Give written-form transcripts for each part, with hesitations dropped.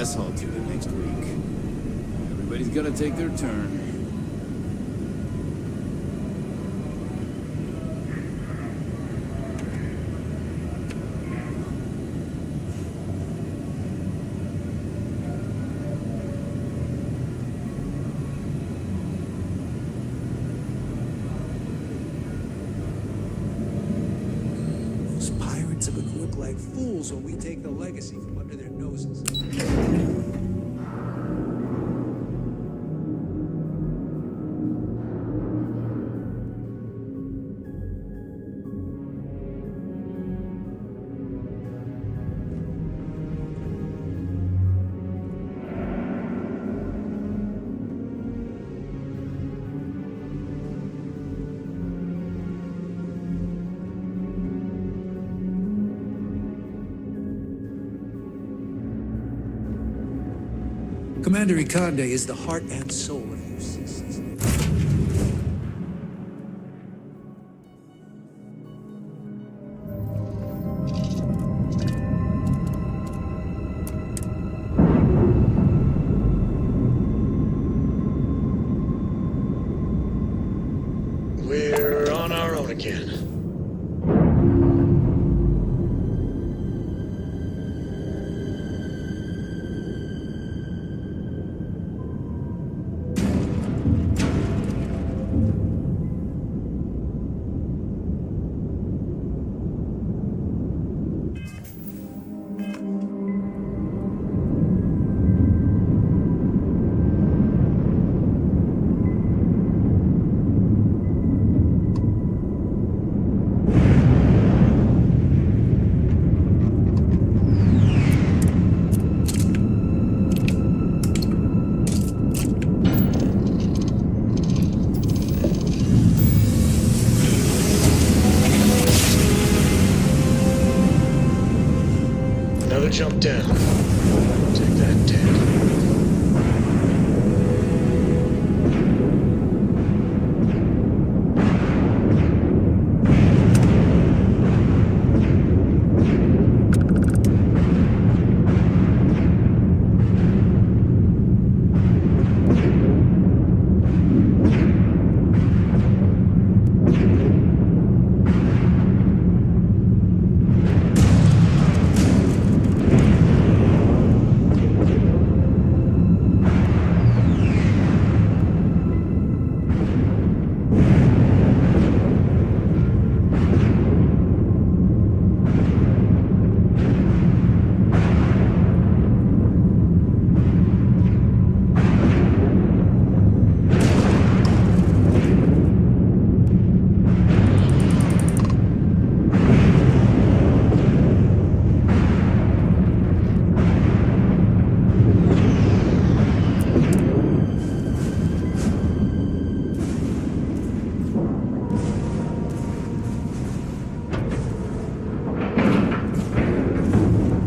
mess hall tune in next week. Everybody's gotta take their turn. Those pirates are gonna look like fools when we take the legacy from under their noses. Commander Ikonde is the heart and soul of UCC. We're on our own again. Another jump down. Take that, Ted.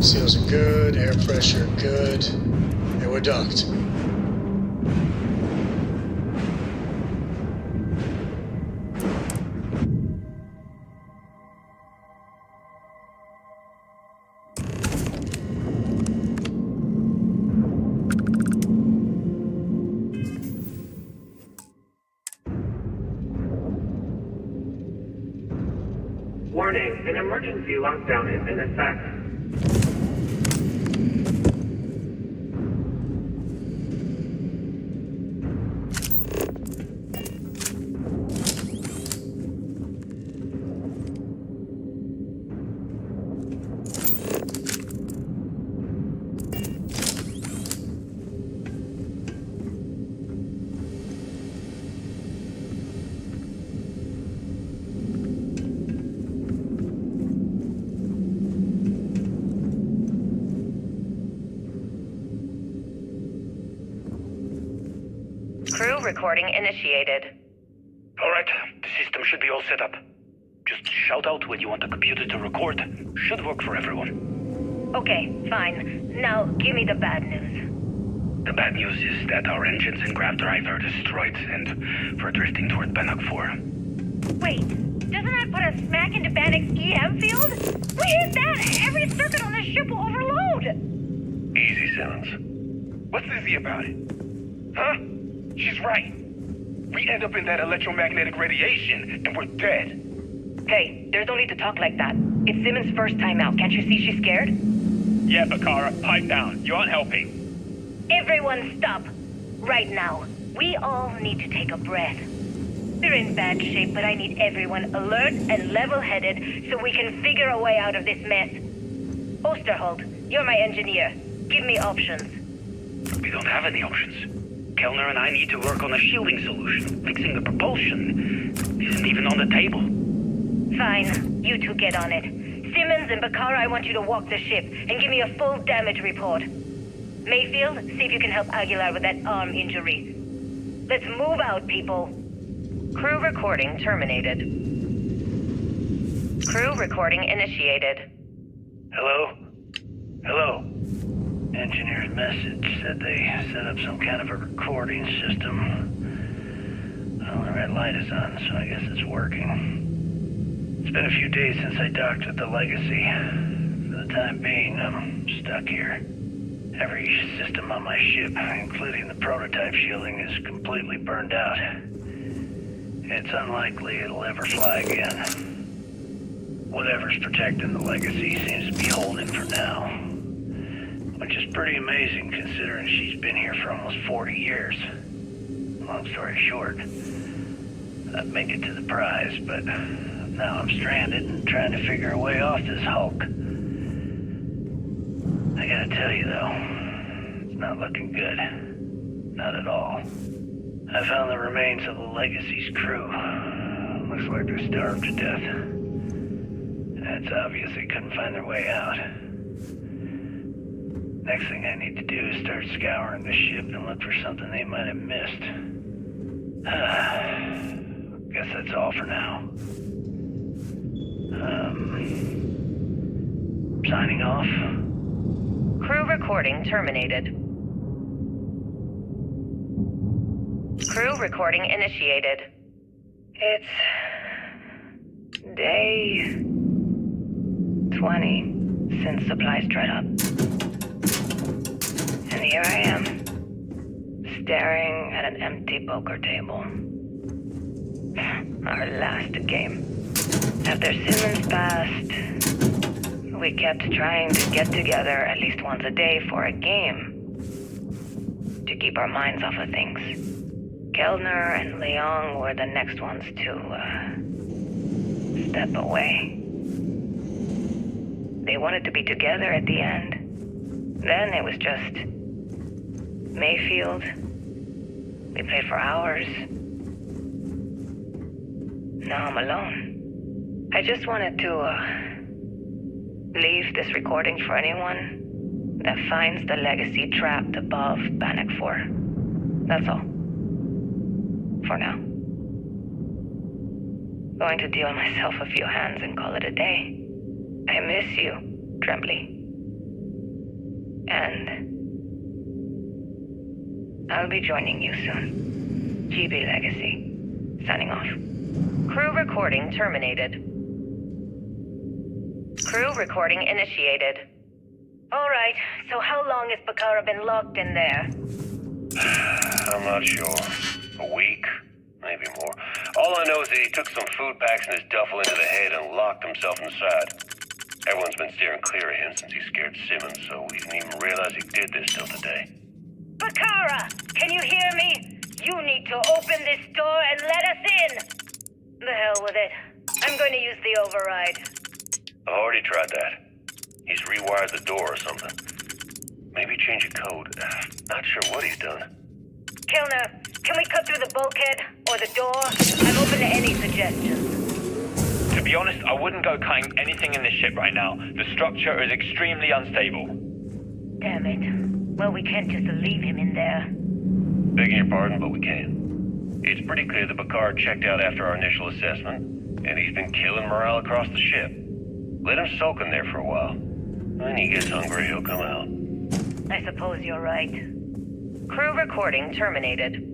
Seals are good, air pressure good, and we're docked. Warning, an emergency lockdown is in effect. Crew recording initiated. Alright, the system should be all set up. Just shout out when you want the computer to record. Should work for everyone. Okay, fine. Now, give me the bad news. The bad news is that our engines and grav drive are destroyed, and we're drifting toward Bannock 4. Wait, doesn't that put us smack into Bannock's EM field? We hit that! Every circuit on this ship will overload! Easy, Simmons. What's easy about it? Huh? She's right. We end up in that electromagnetic radiation, and we're dead. Hey, there's no need to talk like that. It's Simmons' first time out. Can't you see she's scared? Yeah, Bakara, pipe down. You aren't helping. Everyone stop. Right now. We all need to take a breath. We're in bad shape, but I need everyone alert and level-headed so we can figure a way out of this mess. Osterholt, you're my engineer. Give me options. We don't have any options. Kellner and I need to work on a shielding solution. Fixing the propulsion isn't even on the table. Fine. You two get on it. Simmons and Bakara, I want you to walk the ship and give me a full damage report. Mayfield, see if you can help Aguilar with that arm injury. Let's move out, people. Crew recording terminated. Crew recording initiated. Hello? Hello? Engineer's message said they set up some kind of a recording system. Well, the red light is on, so I guess it's working. It's been a few days since I docked with the Legacy. For the time being, I'm stuck here. Every system on my ship, including the prototype shielding, is completely burned out. It's unlikely it'll ever fly again. Whatever's protecting the Legacy seems to be holding for now. Which is pretty amazing considering she's been here for almost 40 years. Long story short, I'd make it to the prize, but now I'm stranded and trying to figure a way off this hulk. I gotta tell you though, it's not looking good. Not at all. I found the remains of the Legacy's crew. Looks like they're starved to death. It's obvious they couldn't find their way out. Next thing I need to do is start scouring the ship and look for something they might have missed. Guess that's all for now. Signing off. Crew recording terminated. Crew recording initiated. It's day 20 since supplies dried up. And here I am, staring at an empty poker table. Our last game. After Simmons passed, we kept trying to get together at least once a day for a game. To keep our minds off of things. Kellner and Leong were the next ones to, step away. They wanted to be together at the end. Then it was just Mayfield. We played for hours. Now I'm alone. I just wanted to, leave this recording for anyone that finds the Legacy trapped above Bannock 4. That's all. For now. Going to deal myself a few hands and call it a day. I miss you, Trembly. And I'll be joining you soon. GB Legacy. Signing off. Crew recording terminated. Crew recording initiated. All right, so how long has Bakara been locked in there? I'm not sure. A week? Maybe more. All I know is that he took some food packs in his duffel into the head and locked himself inside. Everyone's been steering clear of him since he scared Simmons, so we didn't even realize he did this till today. Bakara, can you hear me? You need to open this door and let us in. The hell with it. I'm going to use the override. I've already tried that. He's rewired the door or something. Maybe change a code. Not sure what he's done. Kellner, can we cut through the bulkhead or the door? I'm open to any suggestions. To be honest, I wouldn't go cutting anything in this ship right now. The structure is extremely unstable. Damn it. Well, we can't just leave him in there. Begging your pardon, but we can. It's pretty clear that Bakar checked out after our initial assessment, and he's been killing morale across the ship. Let him soak in there for a while. When he gets hungry, he'll come out. I suppose you're right. Crew recording terminated.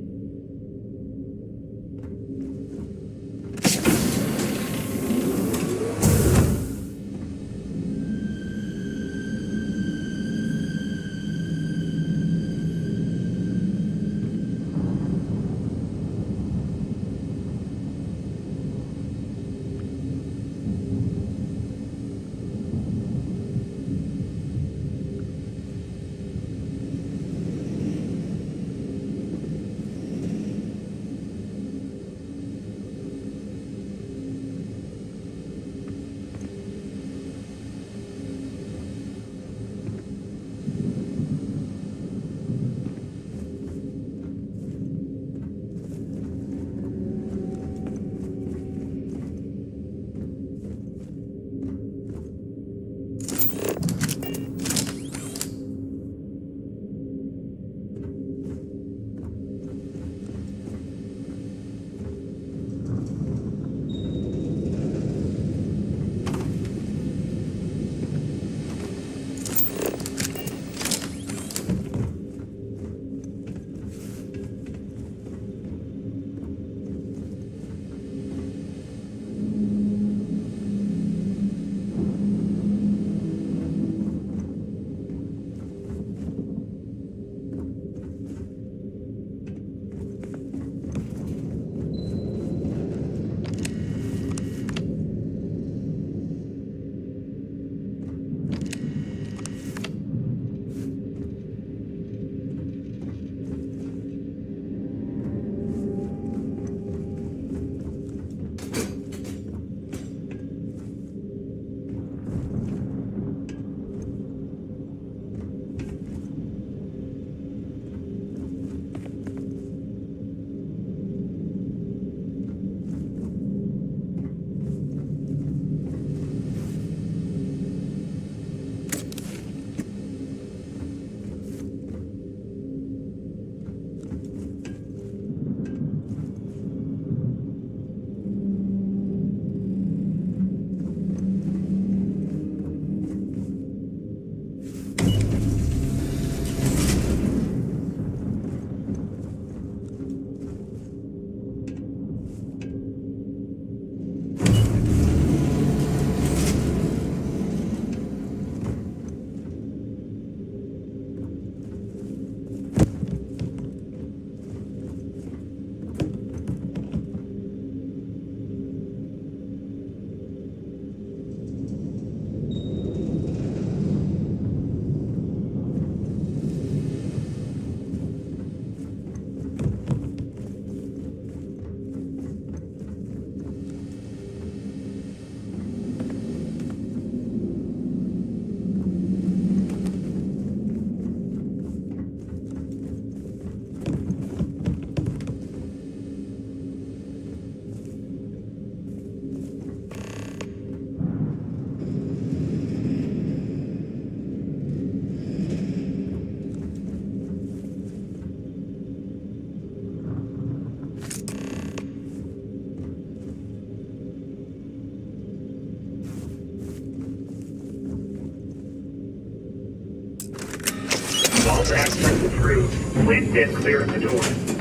Please stand clear of the door.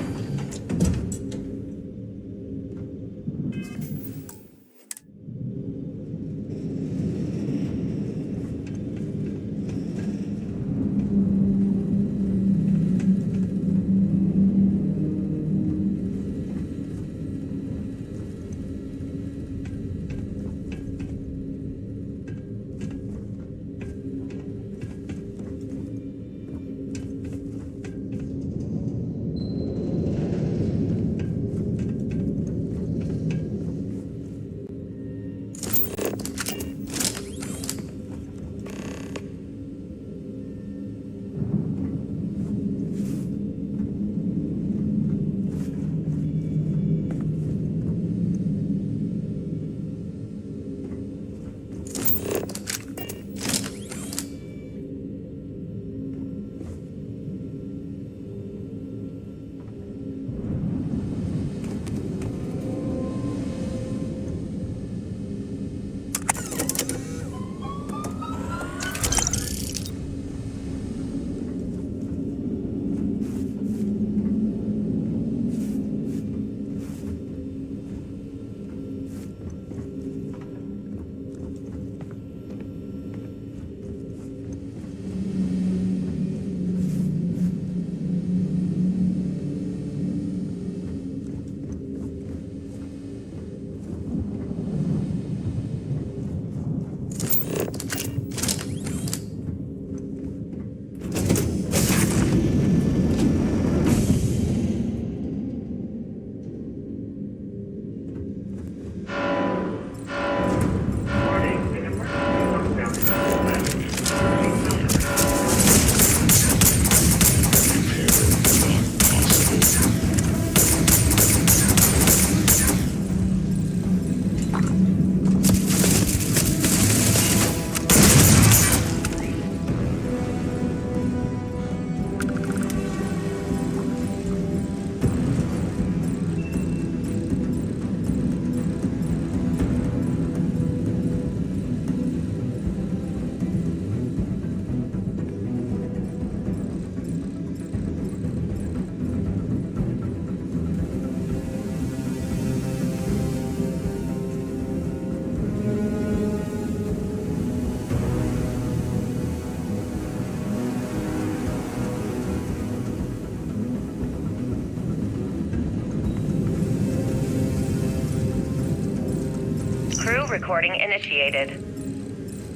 Recording initiated.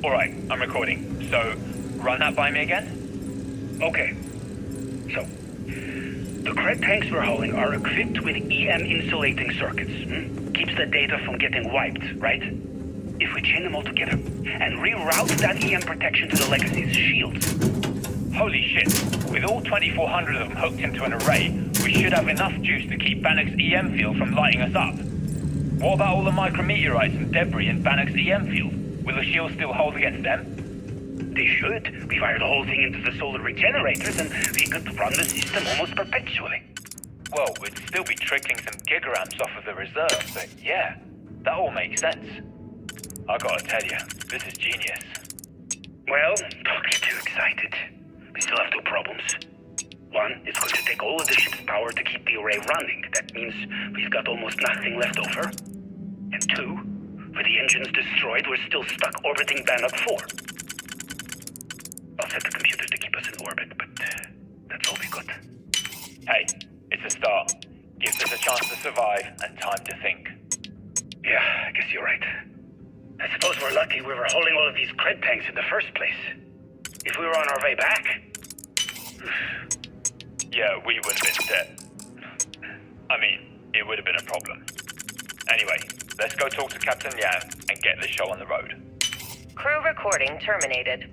Alright, I'm recording. So, run that by me again? Okay. So, the cred tanks we're hauling are equipped with EM insulating circuits. Keeps the data from getting wiped, right? If we chain them all together and reroute that EM protection to the Legacy's shields. Holy shit. With all 2,400 of them hooked into an array, we should have enough juice to keep Bannock's EM field from lighting us up. What about all the micrometeorites and debris in Bannock's EM field? Will the shield still hold against them? They should. We wire the whole thing into the solar regenerators and we could run the system almost perpetually. Well, we'd still be trickling some gigaramps off of the reserve, but yeah, that all makes sense. I gotta tell you, this is genius. Well, don't get too excited. We still have two problems. One, it's going to take all of the ship's power to keep the array running. That means we've got almost nothing left over. And two, with the engines destroyed, we're still stuck orbiting Bannock 4. I'll set the computers to keep us in orbit, but that's all we got. Hey, it's a start. Gives us a chance to survive and time to think. Yeah, I guess you're right. I suppose we're lucky we were hauling all of these cred tanks in the first place. If we were on our way back... Yeah, we would have been dead. I mean, it would have been a problem. Anyway, let's go talk to Captain Liao and get the show on the road. Crew recording terminated.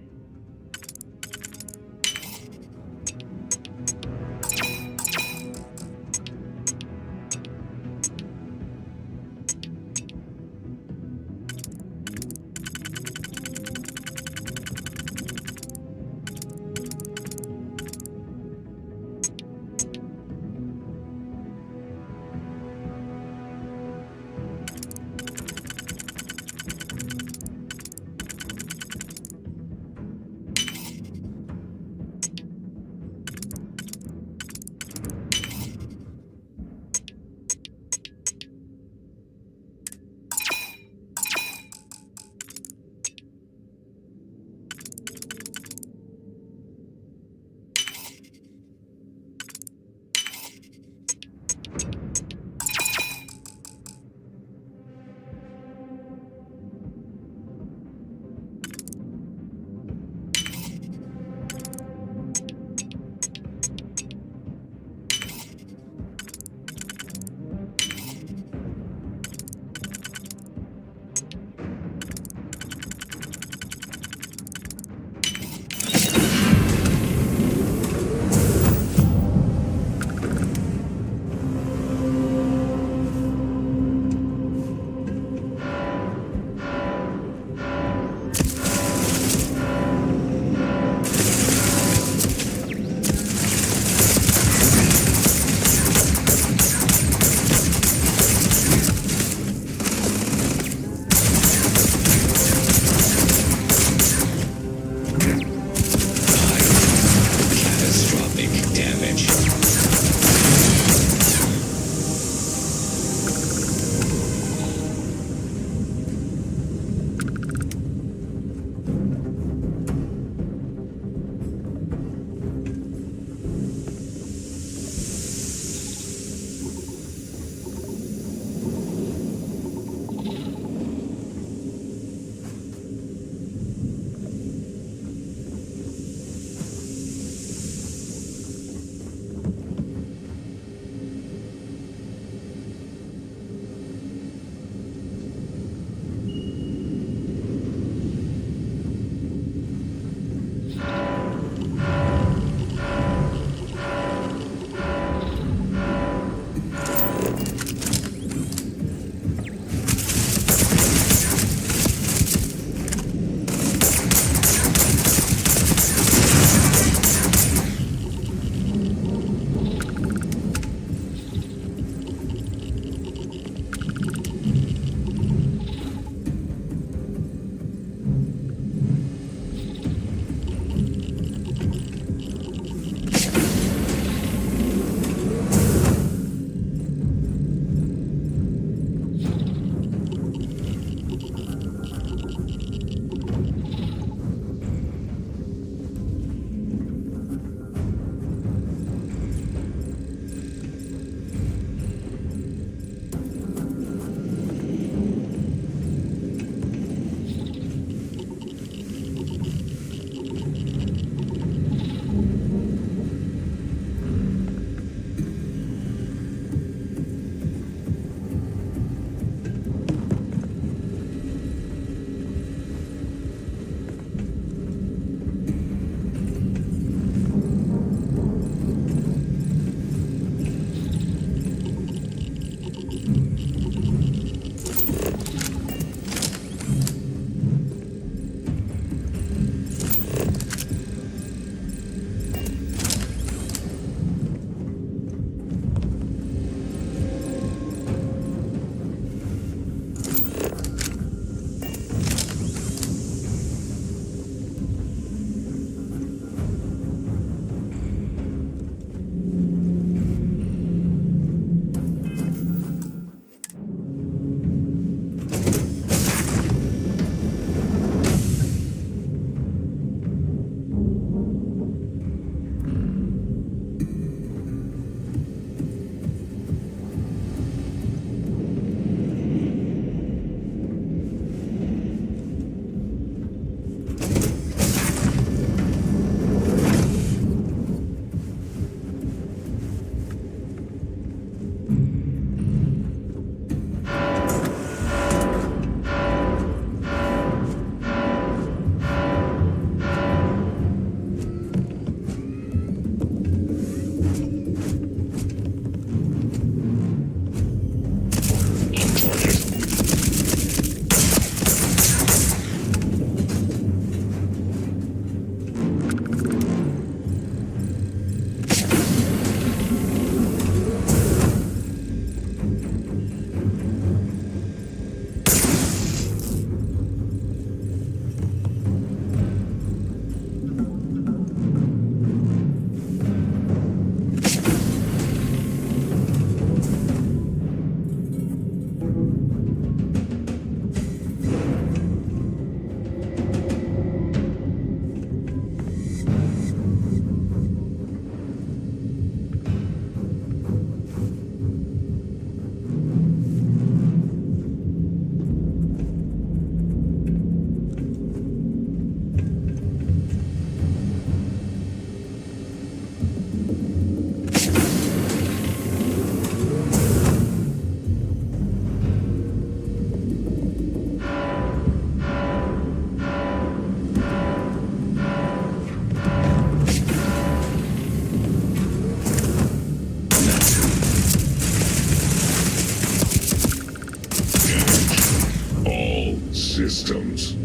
All systems.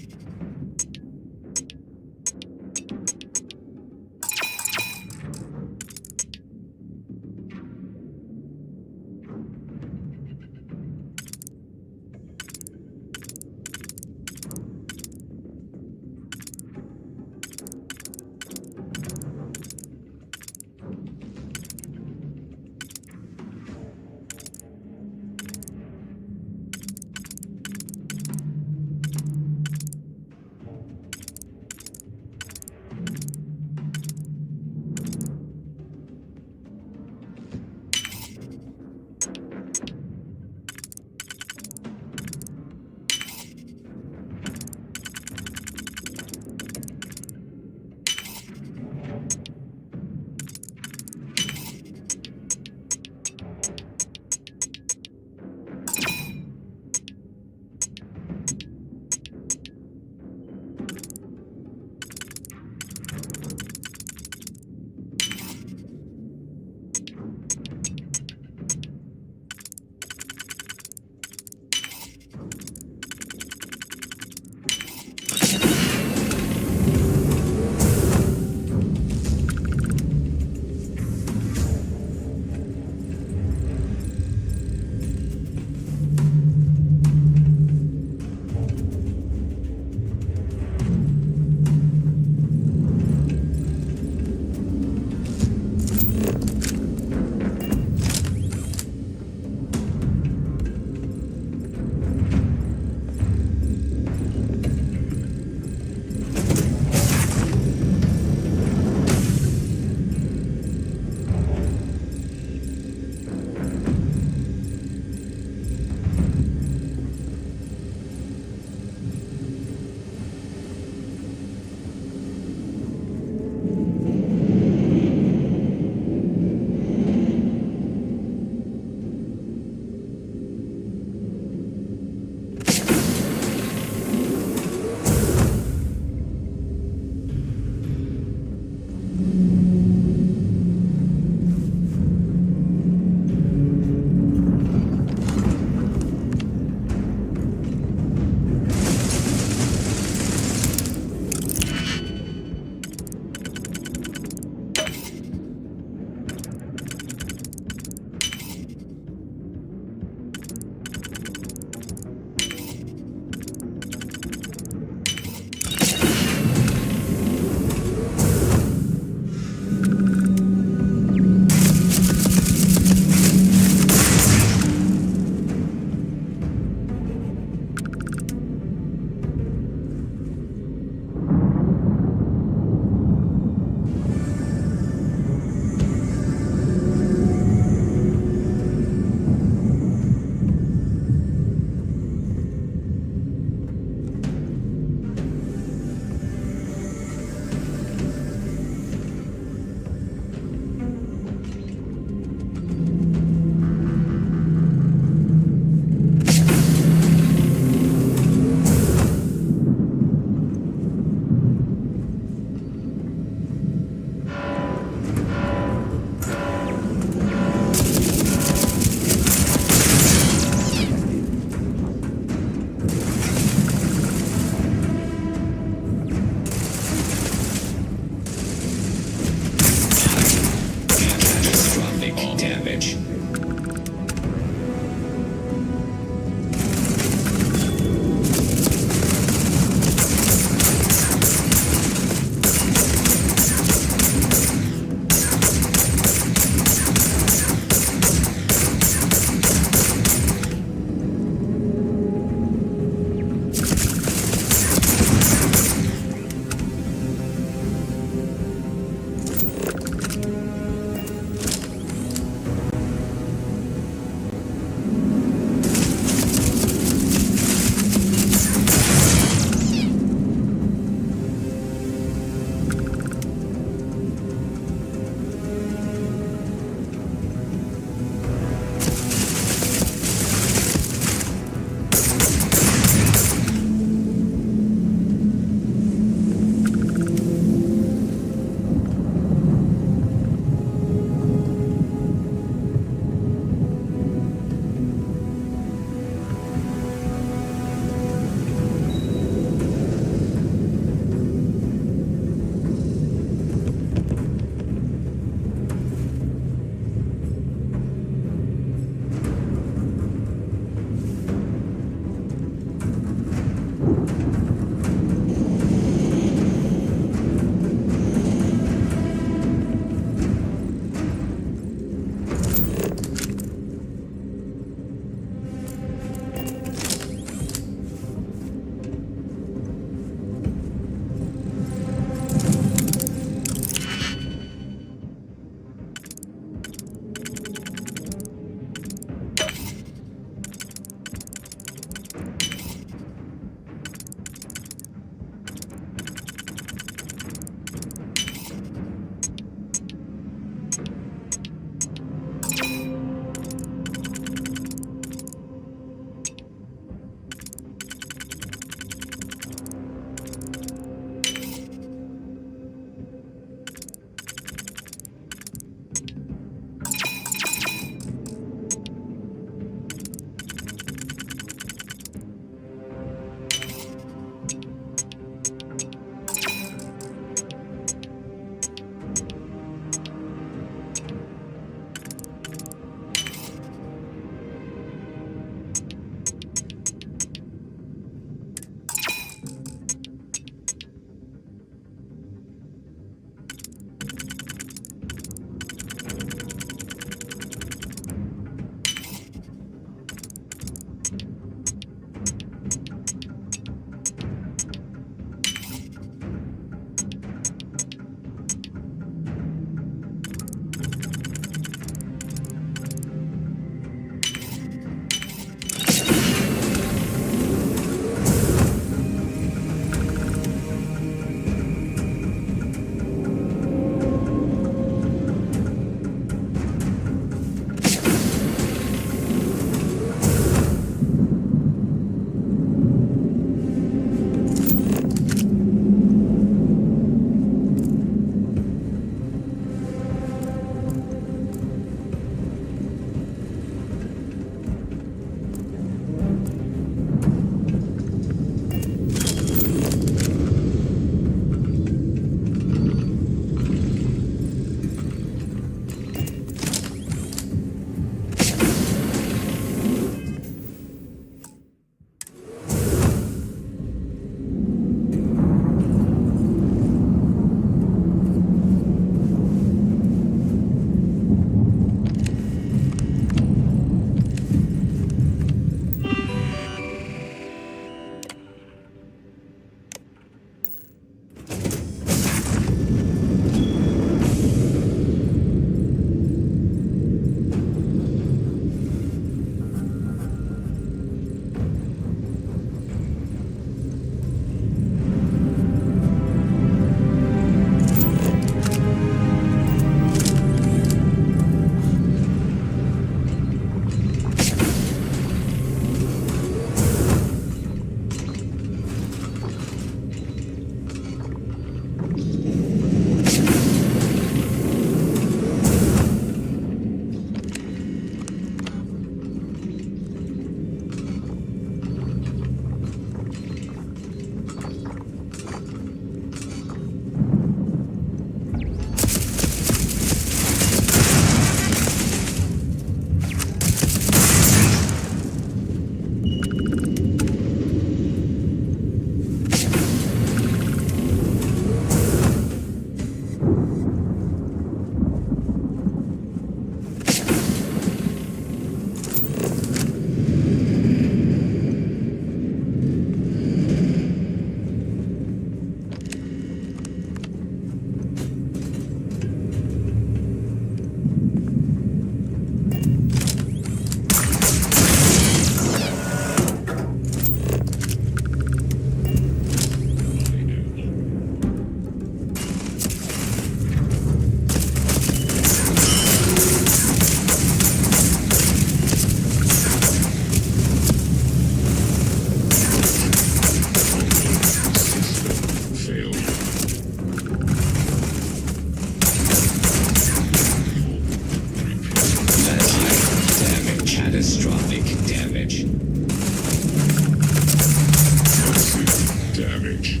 damage.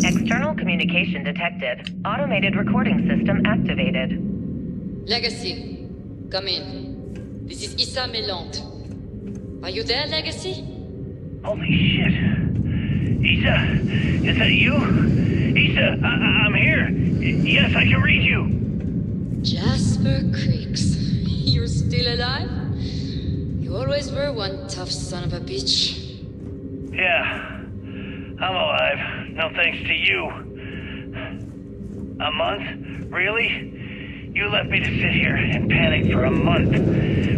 External communication detected. Automated recording system activated. Legacy, come in. This is Issa Melant. Are you there, Legacy? Holy shit. Issa, is that you? Issa, I'm here. Yes, I can read you. Jasper Creeks. You're still alive? You always were one tough son of a bitch. Yeah, I'm alive. No thanks to you. A month? Really? You left me to sit here and panic for a month.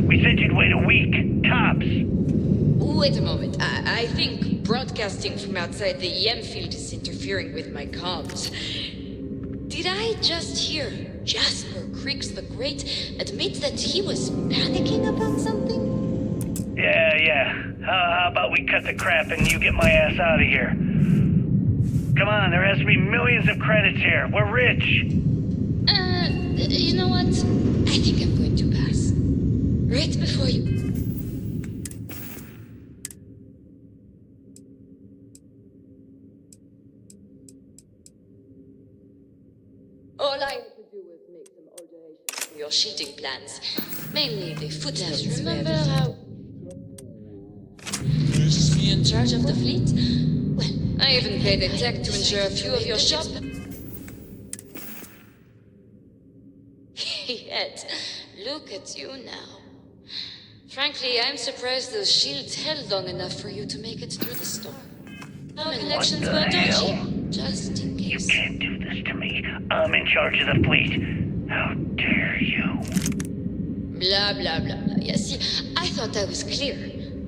We said you'd wait a week, tops. Wait a moment. I think broadcasting from outside the EM field is interfering with my comms. Did I just hear Jasper Creeks the Great admit that he was panicking about something? Yeah. How about we cut the crap and you get my ass out of here? Come on, there has to be millions of credits here. We're rich. You know what? I think I'm going to pass. Right before you... All I had to do was make some alterations to your shielding plans. Mainly the footnotes. Remember how... Is me in charge of the fleet? Well, I even paid a tech to ensure a few of your shop... Yet, look at you now. Frankly, I'm surprised those shields held long enough for you to make it through the storm. Our connections were dodgy, just in You case. can't do this to me. I'm in charge of the fleet. How dare you? Blah, blah, blah, blah. Yeah, see, I thought I was clear.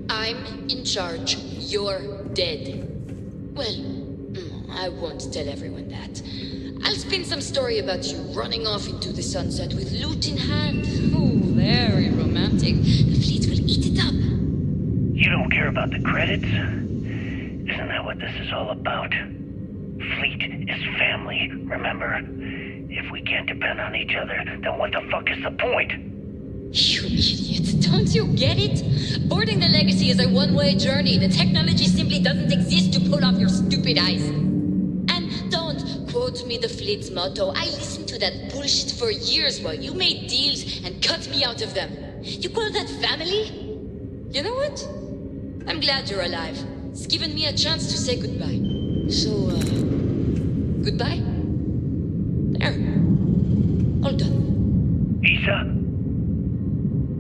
I'm in charge. You're dead. Well, I won't tell everyone that. I'll spin some story about you running off into the sunset with loot in hand. Oh, very romantic. The fleet will eat it up. You don't care about the credits? Isn't that what this is all about? Fleet is family, remember? If we can't depend on each other, then what the fuck is the point? You idiot. Don't you get it? Boarding the Legacy is a one-way journey. The technology simply doesn't exist to pull off your stupid eyes. And don't quote me the fleet's motto. I listened to that bullshit for years while you made deals and cut me out of them. You call that family? You know what? I'm glad you're alive. It's given me a chance to say goodbye. So, goodbye? There. All done. Issa?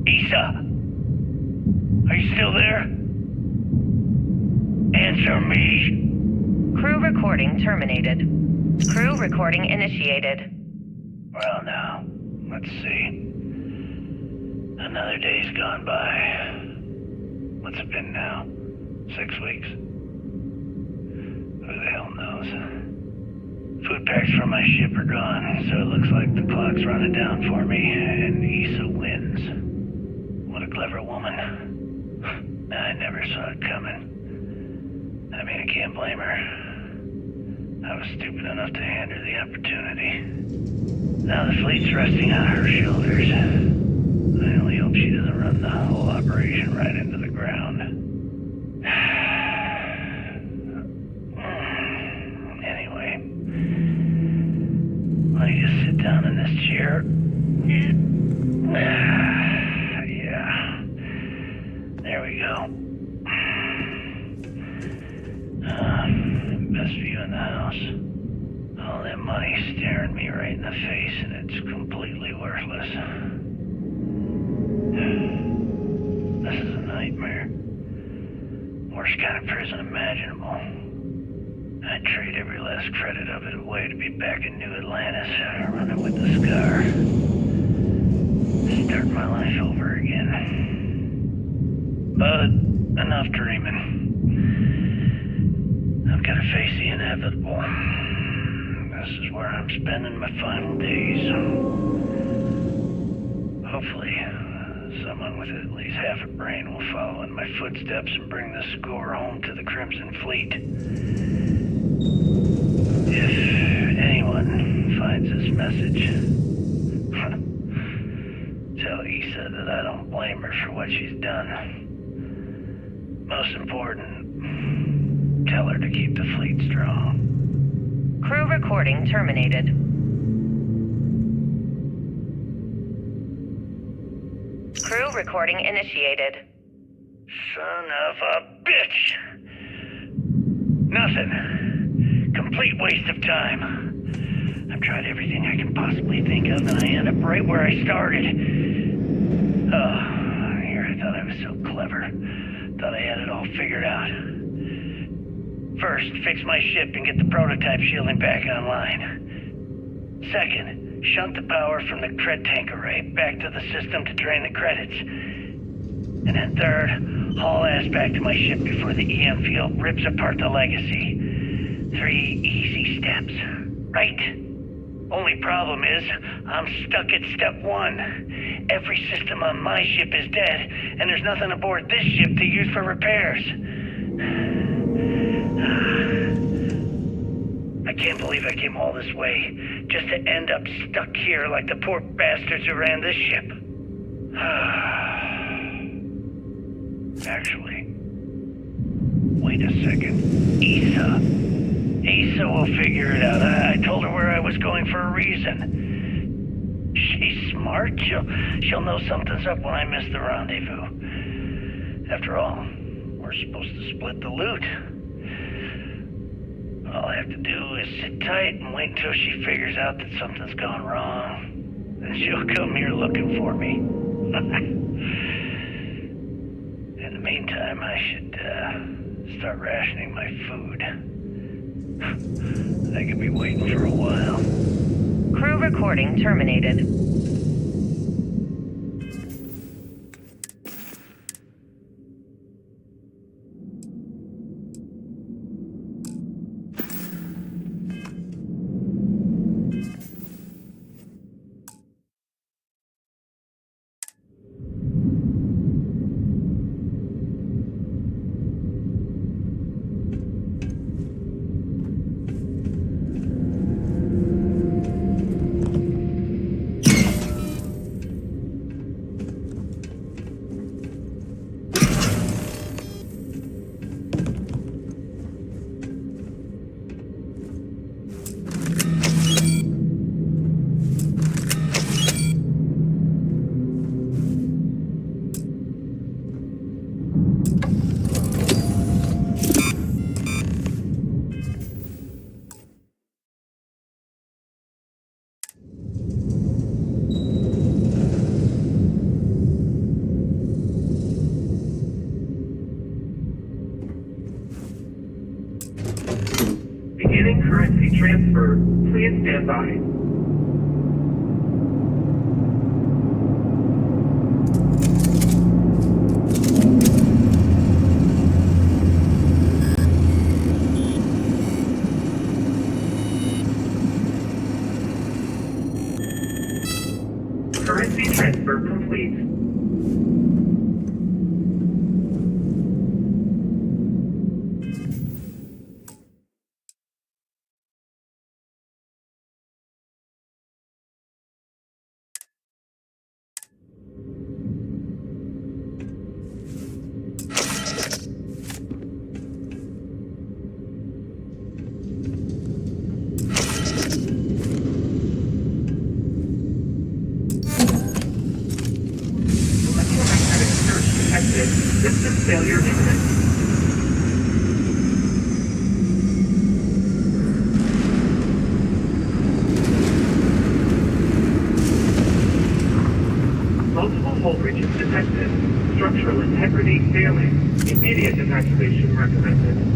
Issa? Are you still there? Answer me. Crew recording terminated. Crew recording initiated. Well, now, let's see. Another day's gone by. What's it been now? 6 weeks? Who the hell knows? Food packs from my ship are gone, so it looks like the clock's running down for me, and Issa wins. What a clever woman. I never saw it coming. I mean, I can't blame her. I was stupid enough to hand her the opportunity. Now the fleet's resting on her shoulders. I only hope she doesn't run the whole operation right into the ground. Anyway, let me just sit down in this chair. Yeah. There we go. Best view in the house. All that money staring me right in the face, and it's completely worthless. This is a nightmare. Worst kind of prison imaginable. I'd trade every last credit of it away to be back in New Atlantis, running with the Scar. Start my life over again. But enough dreaming. I've got to face the inevitable. This is where I'm spending my final days. Hopefully, someone with at least half a brain will follow in my footsteps and bring the score home to the Crimson Fleet. If anyone finds this message, tell Issa that I don't blame her for what she's done. Most important, tell her to keep the fleet strong. Crew recording terminated. Crew recording initiated. Son of a bitch! Nothing. Complete waste of time. I've tried everything I can possibly think of, and I end up right where I started. Oh, here I thought I was so clever. Thought I had it all figured out. First, fix my ship and get the prototype shielding back online. Second, shunt the power from the cred tank array back to the system to drain the credits. And then third, haul ass back to my ship before the EM field rips apart the legacy. 3 easy steps, right? Only problem is, I'm stuck at step 1. Every system on my ship is dead, and there's nothing aboard this ship to use for repairs. I can't believe I came all this way, just to end up stuck here like the poor bastards who ran this ship. Actually, wait a second. Issa will figure it out. I told her where I was going for a reason. She's smart. She'll know something's up when I miss the rendezvous. After all, we're supposed to split the loot. All I have to do is sit tight and wait until she figures out that something's gone wrong. Then she'll come here looking for me. In the meantime, I should start rationing my food. I could be waiting for a while. Crew recording terminated. Beginning currency transfer. Please stand by. Currency transfer complete. Failure imminent. Multiple hull breaches detected. Structural integrity failing. Immediate evacuation recommended.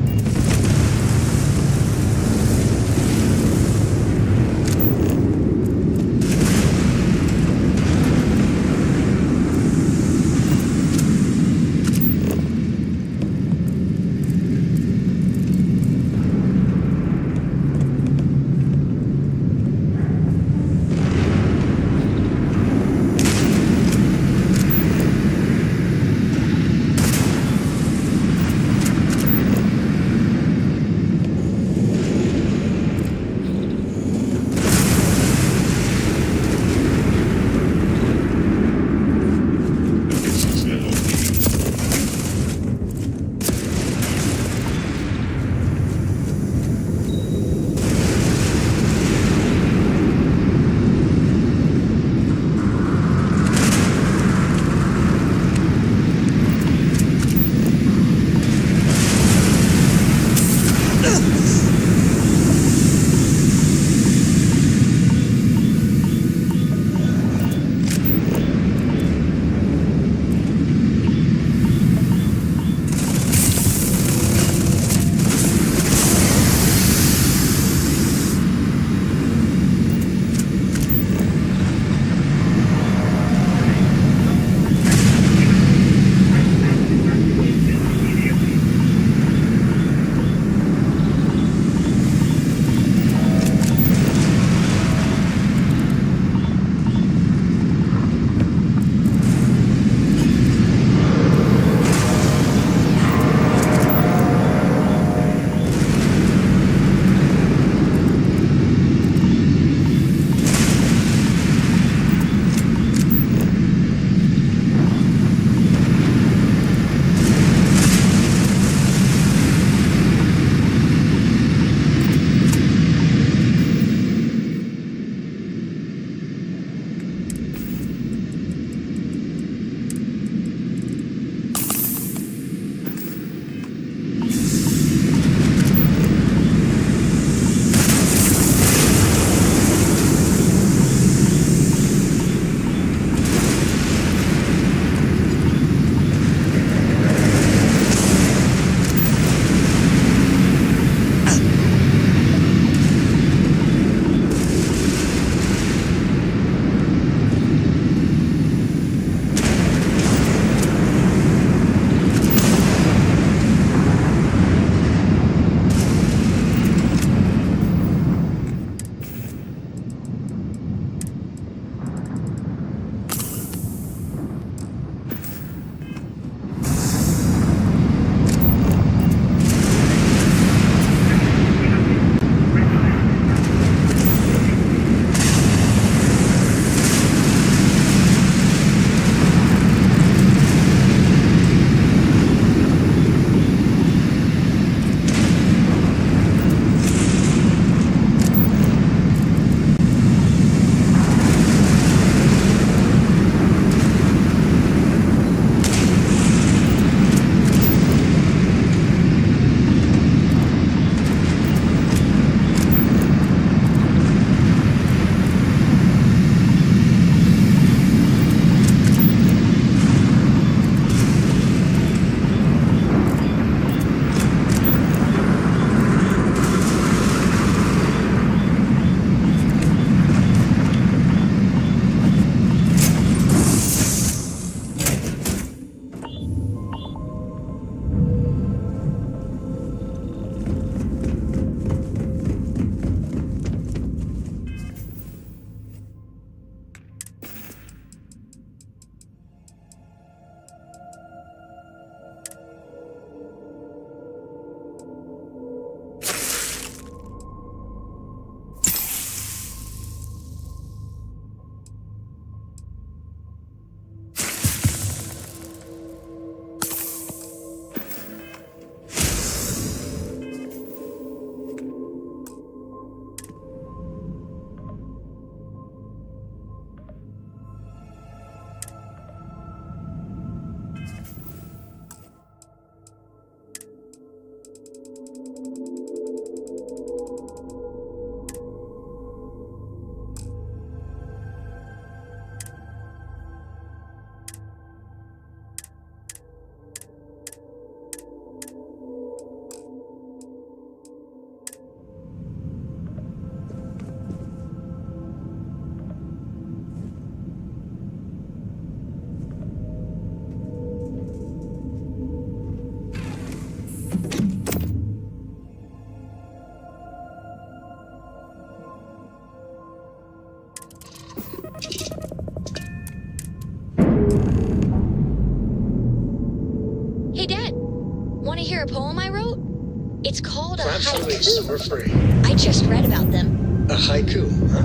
Watch release. We're free. I just read about them. A haiku, huh?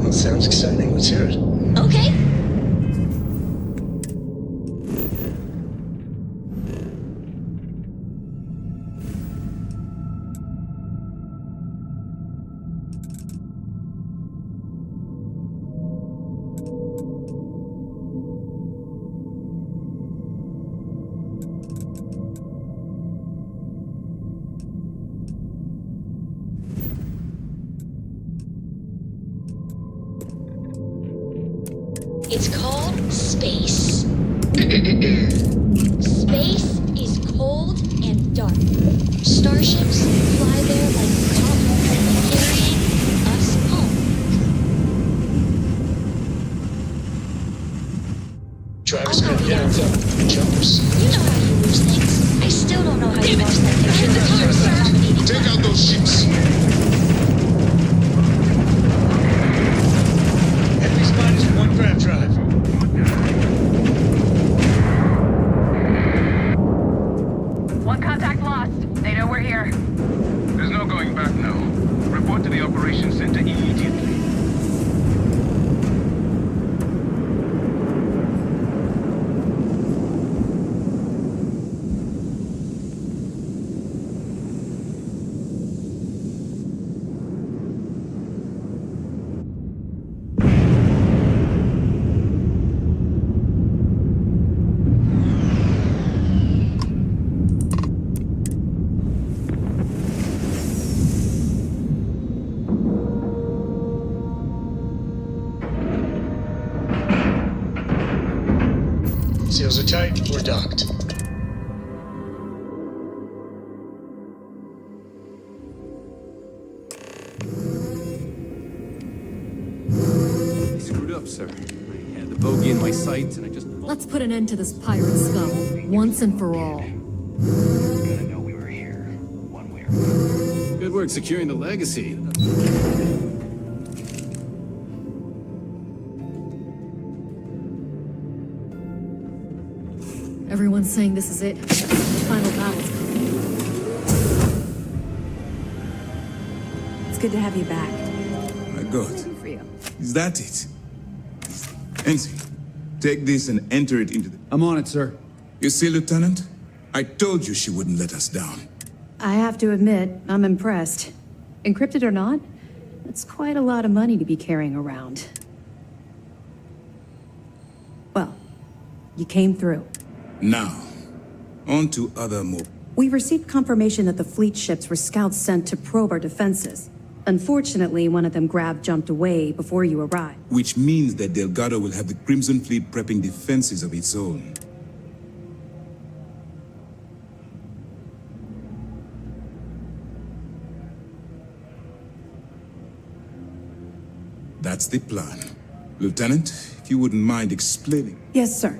Well, sounds exciting. Let's hear it. Okay. It's called space. Space is cold and dark. Starships fly there like coffins, carrying us home. Driver's going down. Jumpers. You know how you lose things. I still don't know how you lost that picture of the accommodating. Take out those ships. Enemy's minus 1 grav drive. One contact lost. They know we're here. There's no going back now. Report to the operations center immediately. Seals are tight. We're docked. I screwed up, sir. I had the bogey in my sights, and I just... Let's put an end to this pirate scum, once and for all. Gotta know we were here, one way or another. Good work securing the legacy. Everyone's saying this is it. The final battle's coming. It's good to have you back. My God. For you. Is that it? Ensign, take this and enter it into the... I'm on it, sir. You see, Lieutenant? I told you she wouldn't let us down. I have to admit, I'm impressed. Encrypted or not, that's quite a lot of money to be carrying around. Well, you came through. Now, on to other more... We received confirmation that the fleet ships were scouts sent to probe our defenses. Unfortunately, one of them jumped away before you arrived. Which means that Delgado will have the Crimson Fleet prepping defenses of its own. That's the plan. Lieutenant, if you wouldn't mind explaining. Yes, sir.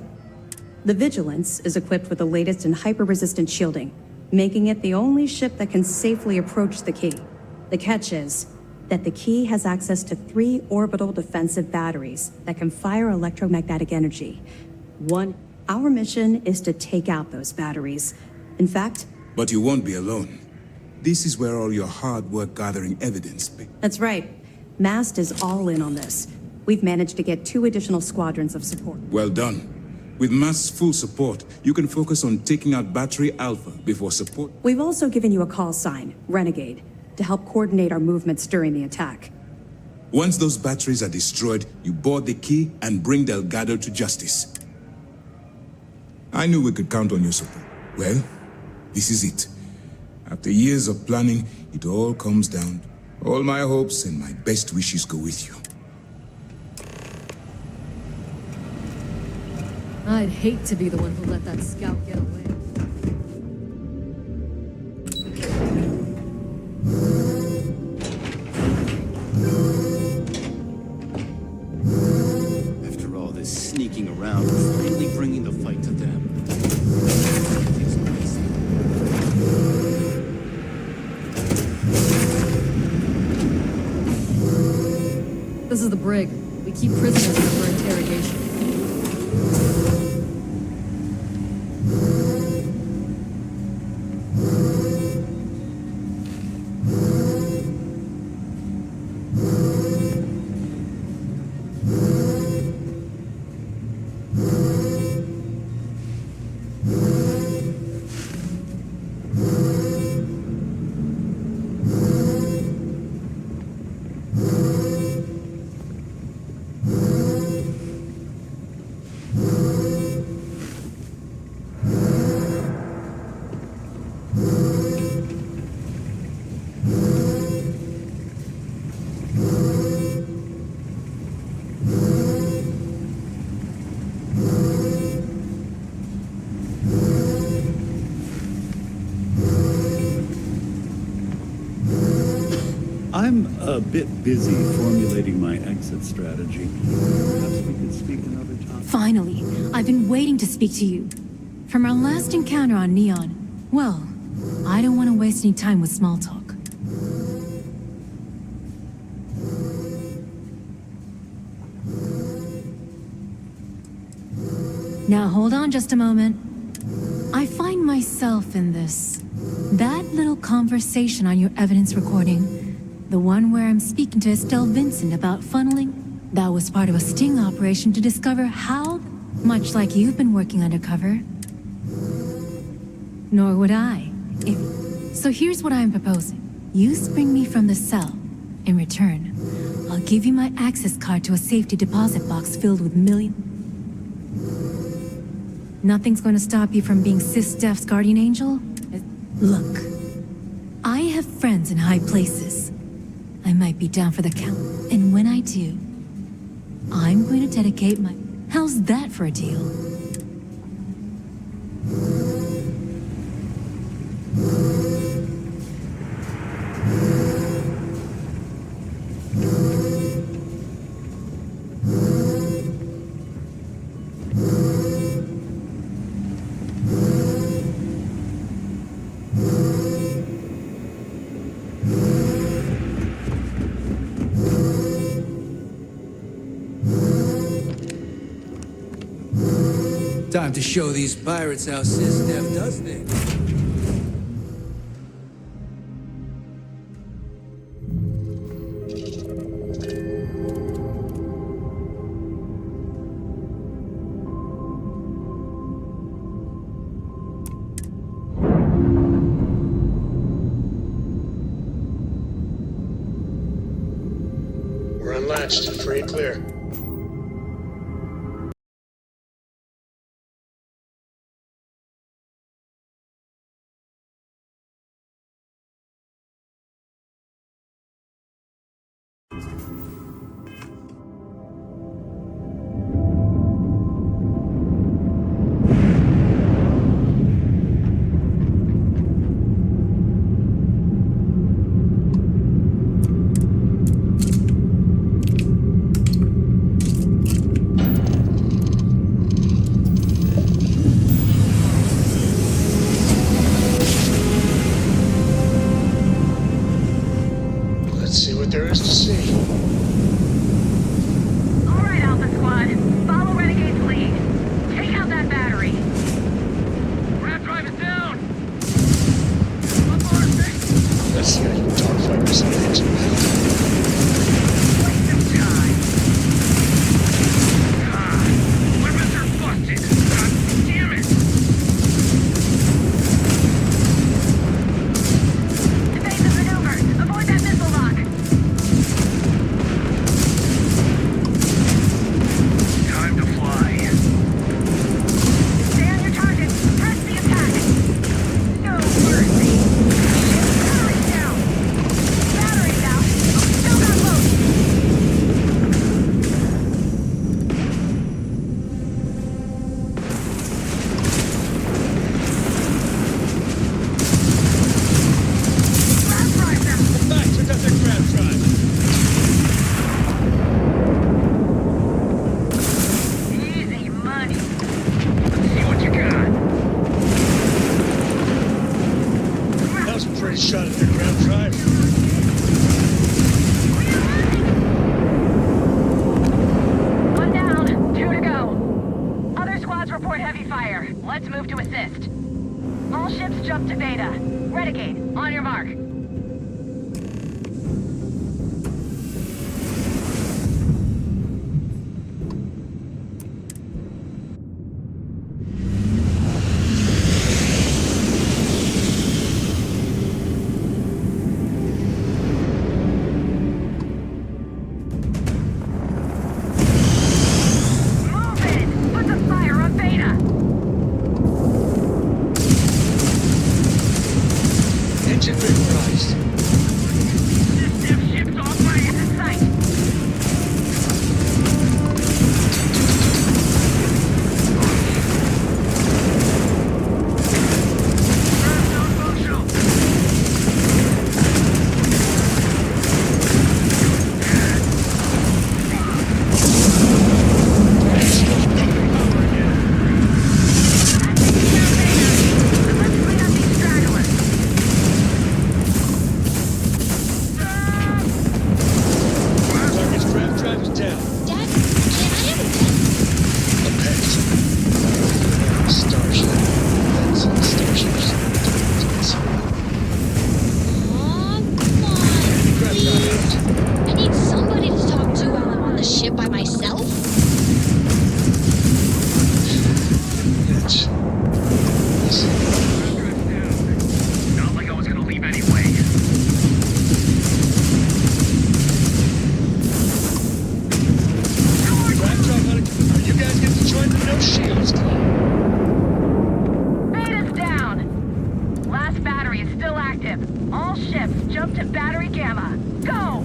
The Vigilance is equipped with the latest in hyper-resistant shielding, making it the only ship that can safely approach the key. The catch is that the key has access to 3 orbital defensive batteries that can fire electromagnetic energy. Our mission is to take out those batteries. In fact... But you won't be alone. This is where all your hard work gathering evidence... That's right. MAST is all in on this. We've managed to get 2 additional squadrons of support. Well done. With MAST's full support, you can focus on taking out Battery Alpha before support... We've also given you a call sign, Renegade, to help coordinate our movements during the attack. Once those batteries are destroyed, you board the key and bring Delgado to justice. I knew we could count on your support. Well, this is it. After years of planning, it all comes down. All my hopes and my best wishes go with you. I'd hate to be the one who let that scout get away. After all this sneaking around, we're finally bringing the fight to them. This is the brig. We keep prisoners for interrogation. I'm a bit busy formulating my exit strategy. Perhaps we could speak another time. Finally, I've been waiting to speak to you. From our last encounter on Neon, well, I don't want to waste any time with small talk. Now hold on just a moment. I find myself in that little conversation on your evidence recording. The one where I'm speaking to Estelle Vincent about funneling. That was part of a sting operation to discover how, much like you've been working undercover. Nor would I. So here's what I'm proposing. You spring me from the cell. In return, I'll give you my access card to a safety deposit box filled with millions. Nothing's going to stop you from being Sis Steph's guardian angel? Look, I have friends in high places. I might be down for the count, and when I do, I'm going to dedicate my... How's that for a deal? Time to show these pirates how Sis Steph does things. We're unlatched. Free and clear. Let's see what there is to see. All right, Alpha Squad. Follow Renegade's lead. Take out that battery. Rat drive is down! That's the dogfighter side engine. Waste of time. God, weapons are busted. God damn it! Evasive maneuver. Avoid that missile lock. Time to fly. Stay on your target. Press the attack. No mercy. Battery's down. Battery's out. Still got loads. Grab drive them. Back, took out their grab drive. Easy money. See what you got. That was a pretty shot at their ground drive. One down, 2 to go. Other squads report heavy fire. Let's move to assist. All ships jump to Beta. Renegade, on your mark. Move it! Put the fire on Beta! Engine big run. jump to Battery Gamma. Go!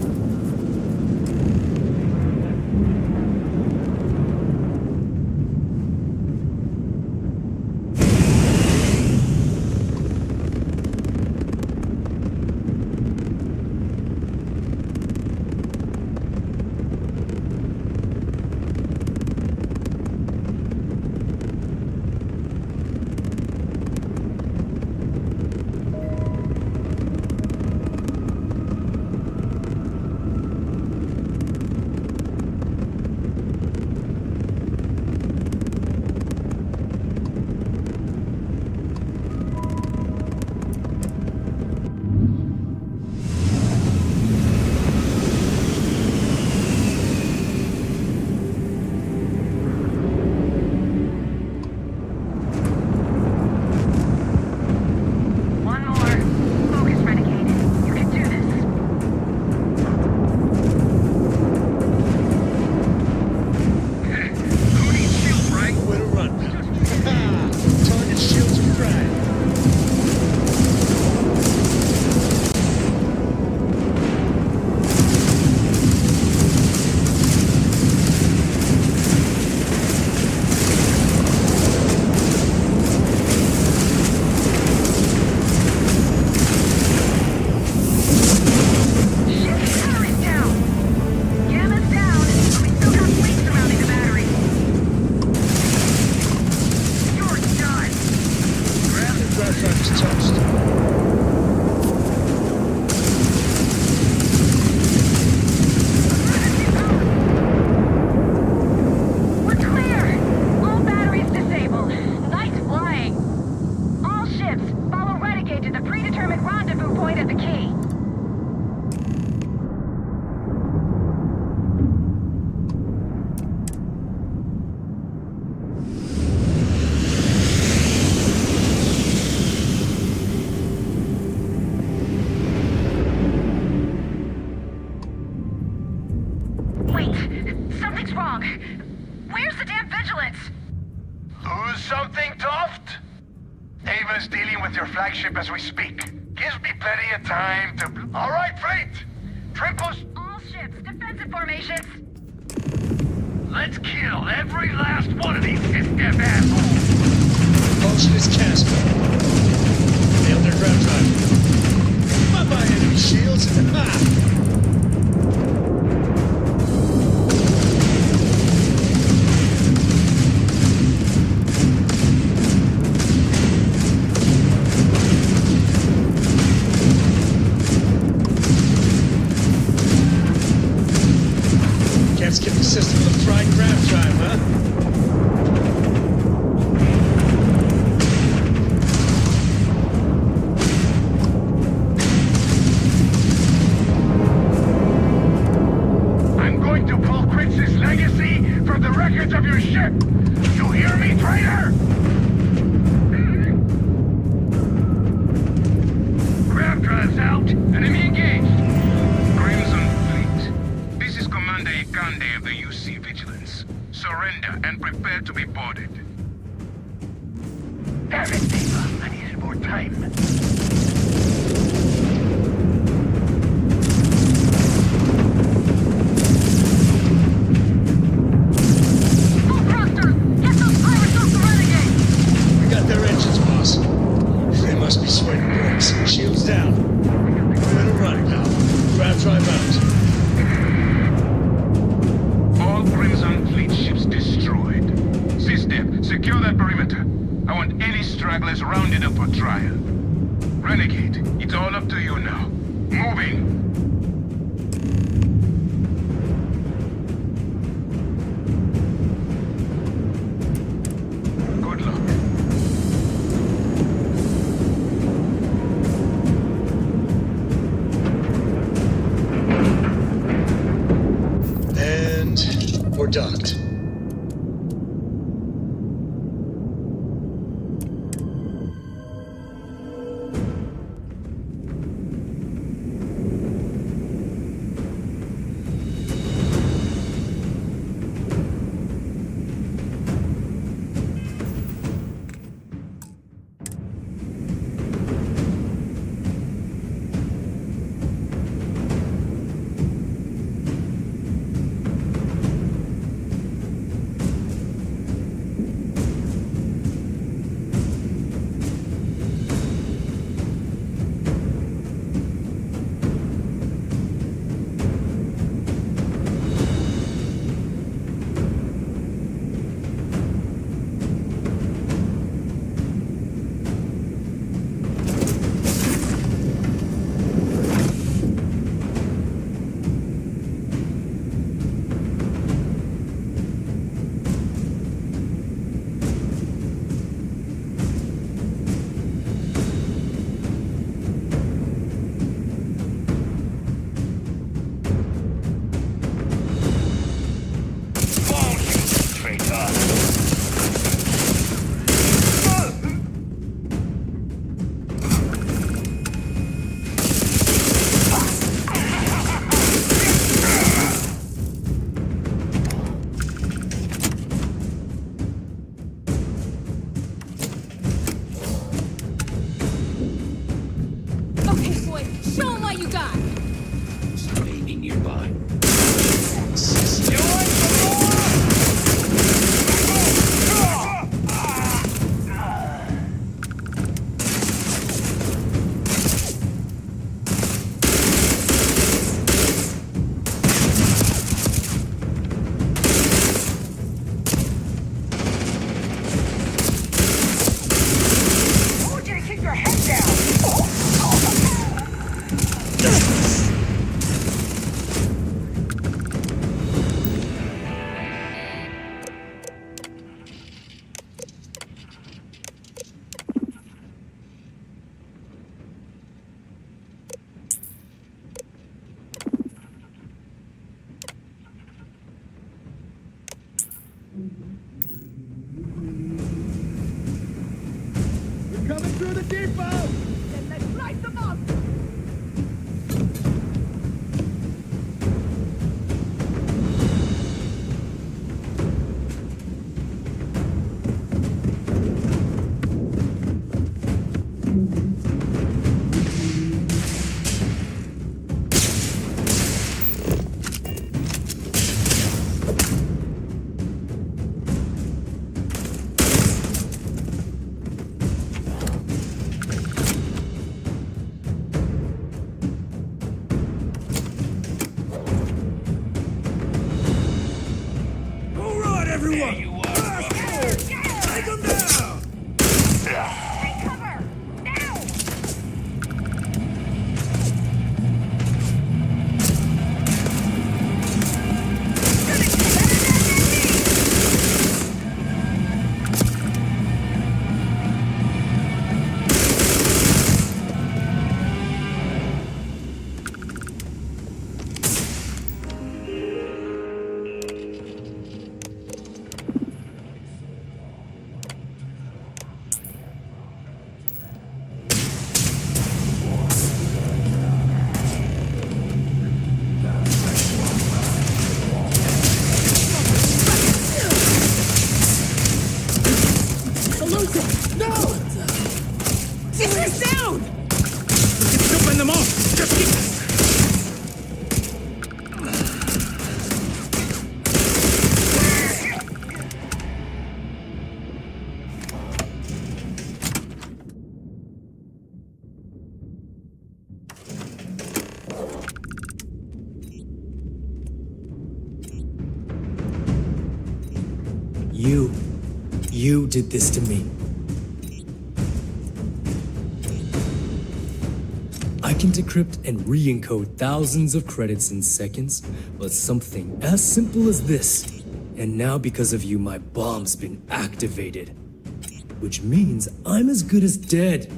As we speak. Gives me plenty of time to... All right, fleet! Triples... All ships, defensive formations. Let's kill every last one of these stiff assholes! Motion is cast. Nailed their ground drive. Bye-bye, enemy shields. Ha! Skip the system with a fried crab drive, huh? I'm going to pull Kritz's legacy from the records of your ship! You hear me, traitor? Crab drive's out. Enemy engaged. Kande of the UC Vigilance. Surrender and prepare to be boarded. Damn it, Diva. I needed more time. Full thrusters! Get those pirates off the renegade! We got their engines, boss. They must be sweating bullets. Shields down. Way to run, pal. Grab drive out. Secure that perimeter. I want any stragglers rounded up for trial. Renegade, it's all up to you now. Moving! Good luck. And we're docked. nearby. Coming through the depot! Then let's light them up! Everyone! There you are! Take them down! Take cover! Now! You did this to me. I can decrypt and re-encode thousands of credits in seconds, but something as simple as this, and now because of you my bomb's been activated. Which means I'm as good as dead.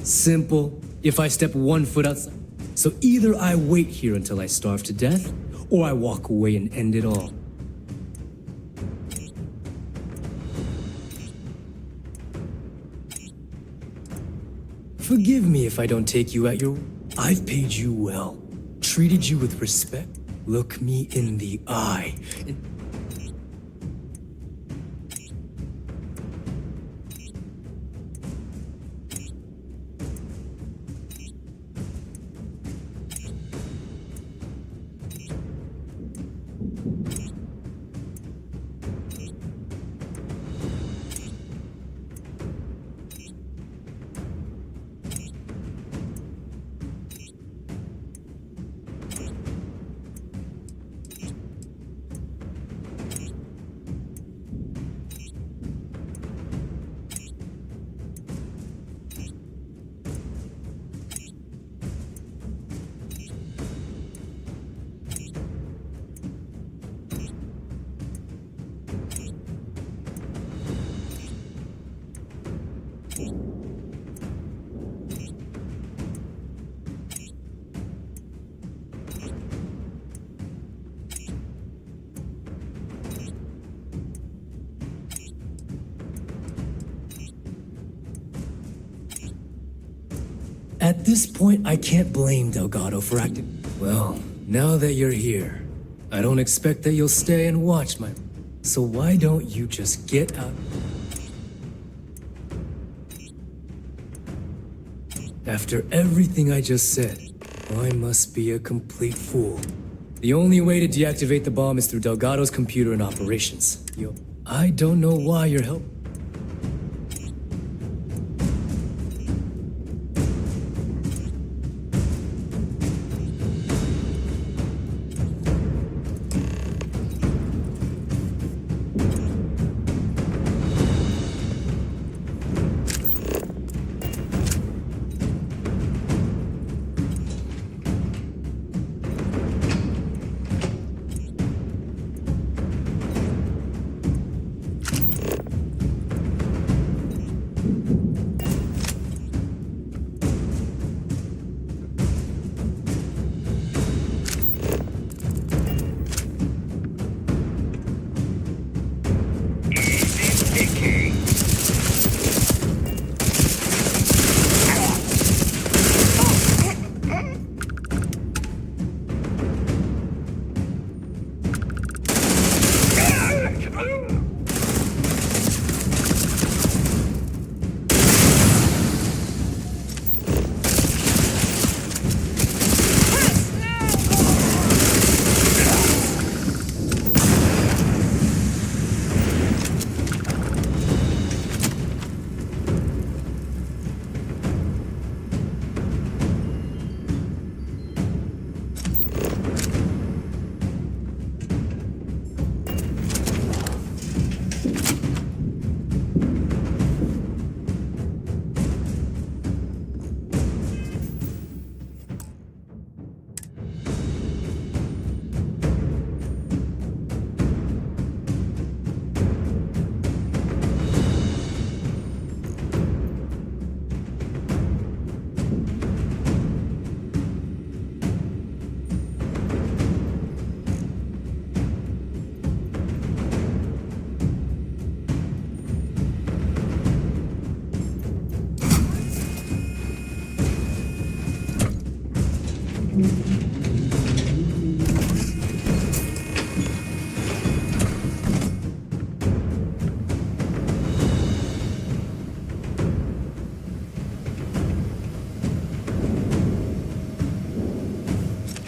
Simple. If I step 1 foot outside. So either I wait here until I starve to death, or I walk away and end it all. Forgive me if I don't take you at your... I've paid you well, treated you with respect. Look me in the eye. At this point, I can't blame Delgado for acting... Well, now that you're here, I don't expect that you'll stay and watch my... So why don't you just get out? After everything I just said, I must be a complete fool. The only way to deactivate the bomb is through Delgado's computer and operations. I don't know why you're helping.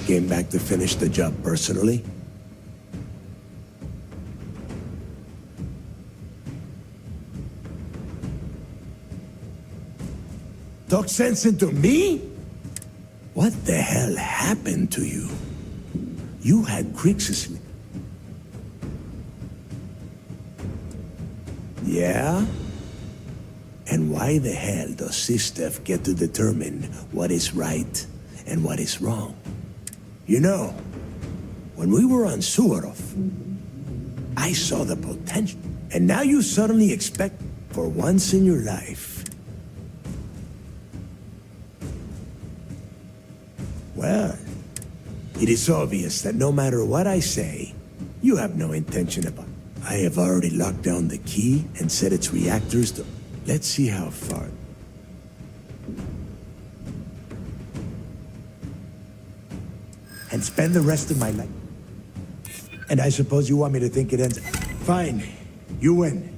Came back to finish the job personally? Talk sense into me? What the hell happened to you? You had Crixus. Yeah? And why the hell does Sistef get to determine what is right and what is wrong? You know, when we were on Suarov, I saw the potential. And now you suddenly expect, for once in your life. Well, it is obvious that no matter what I say, you have no intention about it. I have already locked down the key and set its reactors to... Let's see how far... And spend the rest of my life. And I suppose you want me to think it ends... Fine. You win.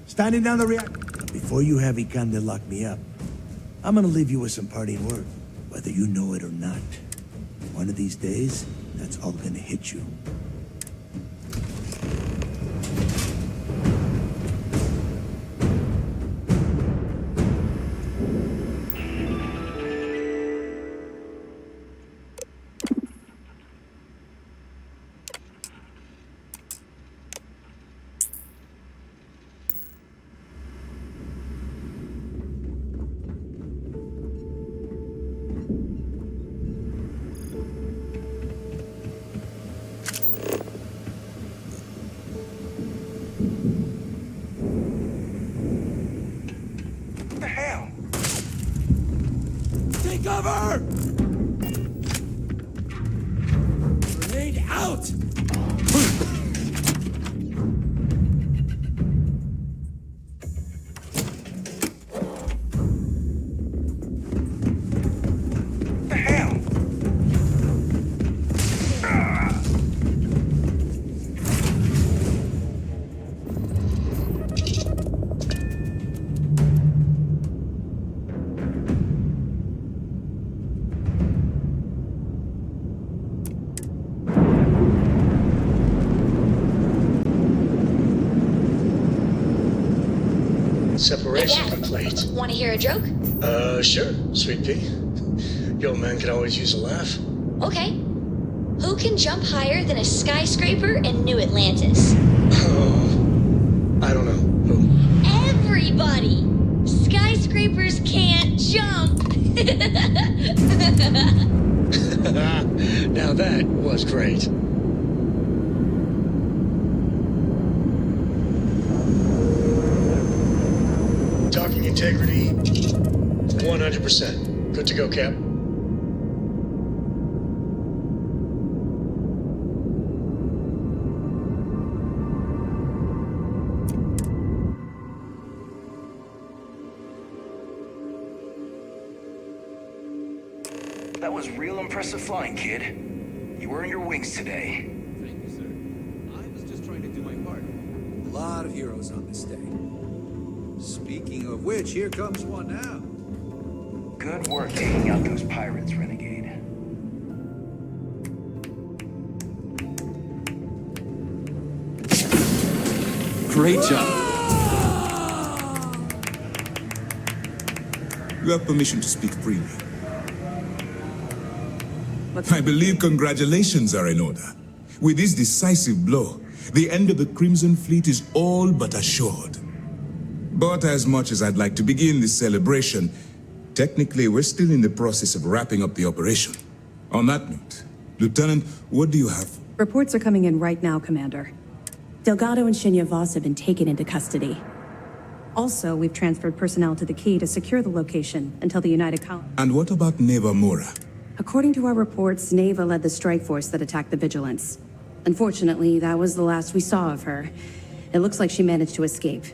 Standing down the reactor. Before you have Ikande lock me up, I'm gonna leave you with some parting words. Whether you know it or not. One of these days, that's all gonna hit you. Cover! Grenade out! The hell? Separation plate. Want to hear a joke? Sure, Sweet Pea. Your man can always use a laugh. Okay. Who can jump higher than a skyscraper in New Atlantis? Oh, I don't know. Who? Everybody! Skyscrapers can't jump! Now that was great. Docking integrity, 100%. Good to go, Cap. That was real impressive flying, kid. You earned your wings today. Thank you, sir. I was just trying to do my part. A lot of heroes on this day. Speaking of which, here comes one now. Good work taking out those pirates, Renegade. Great job. You have permission to speak freely. I believe congratulations are in order. With this decisive blow, the end of the Crimson Fleet is all but assured. But as much as I'd like to begin this celebration, technically we're still in the process of wrapping up the operation. On that note, Lieutenant, what do you have? Reports are coming in right now, Commander. Delgado and Shinya Voss have been taken into custody. Also, we've transferred personnel to the Key to secure the location until the United Colony. And what about Neva Mora? According to our reports, Neva led the strike force that attacked the Vigilance. Unfortunately, that was the last we saw of her. It looks like she managed to escape.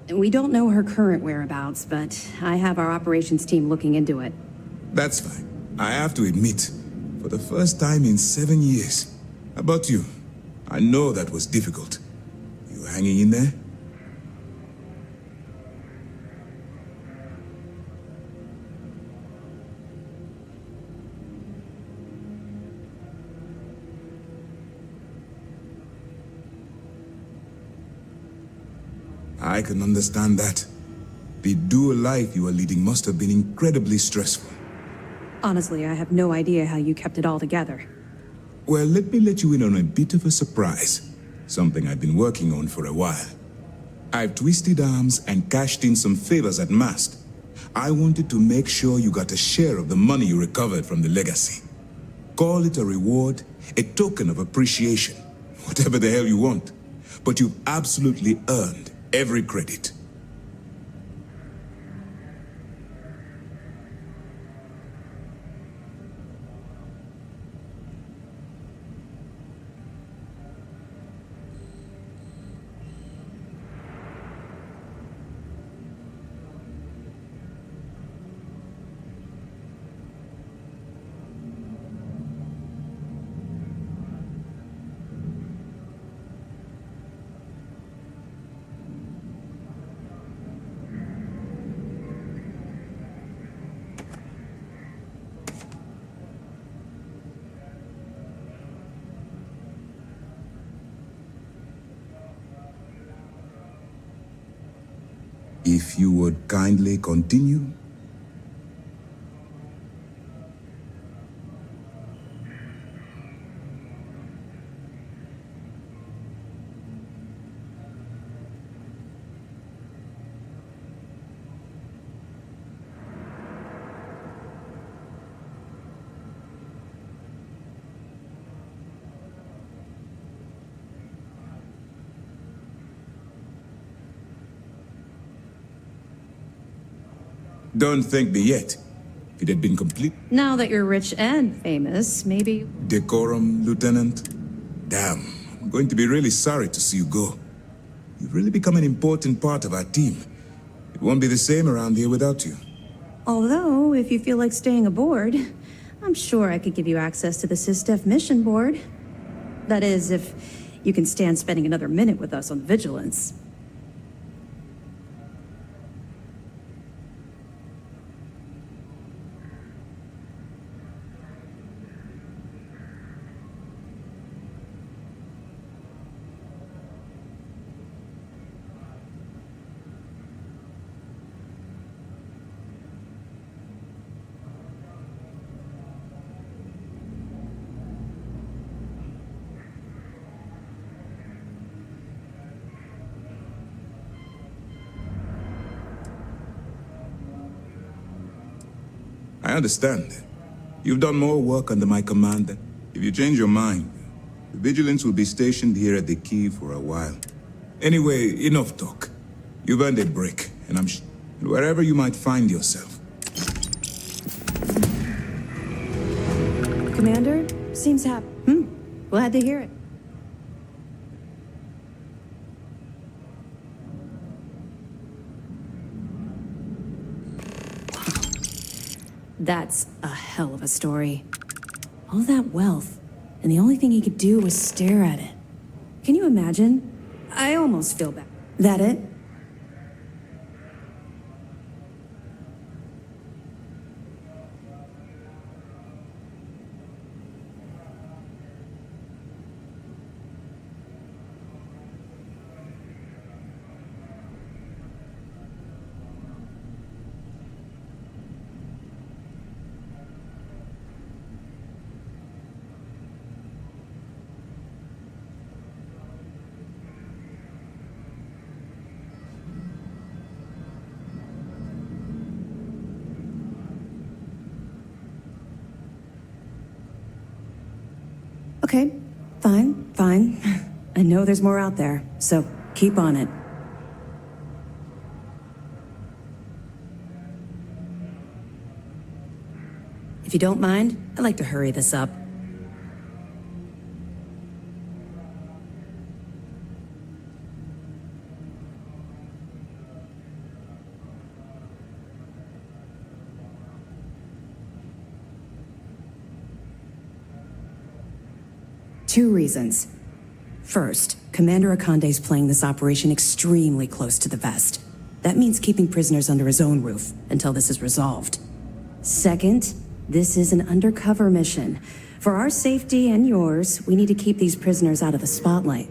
We don't know her current whereabouts, but I have our operations team looking into it. That's fine. I have to admit, for the first time in 7 years. How about you? I know that was difficult. You hanging in there? I can understand that. The dual life you are leading must have been incredibly stressful. Honestly, I have no idea how you kept it all together. Well, let me let you in on a bit of a surprise. Something I've been working on for a while. I've twisted arms and cashed in some favors at Mast. I wanted to make sure you got a share of the money you recovered from the legacy. Call it a reward, a token of appreciation, whatever the hell you want. But you've absolutely earned every credit. If you would kindly continue. Don't thank me yet. If it had been complete. Now that you're rich and famous, maybe... Decorum, Lieutenant? Damn, I'm going to be really sorry to see you go. You've really become an important part of our team. It won't be the same around here without you. Although, if you feel like staying aboard, I'm sure I could give you access to the SysDef mission board. That is, if you can stand spending another minute with us on Vigilance. understand. You've done more work under my command than... If you change your mind, the Vigilance will be stationed here at the key for a while. Anyway, enough talk. You've earned a break, and and wherever you might find yourself. Commander? Seems happy. Glad to hear it. That's a hell of a story. All that wealth, and the only thing he could do was stare at it. Can you imagine? I almost feel bad. That it? Okay, fine. I know there's more out there, so keep on it. If you don't mind, I'd like to hurry this up. Two reasons. First, Commander Akande's playing this operation extremely close to the vest. That means keeping prisoners under his own roof until this is resolved. Second, this is an undercover mission. For our safety and yours, we need to keep these prisoners out of the spotlight.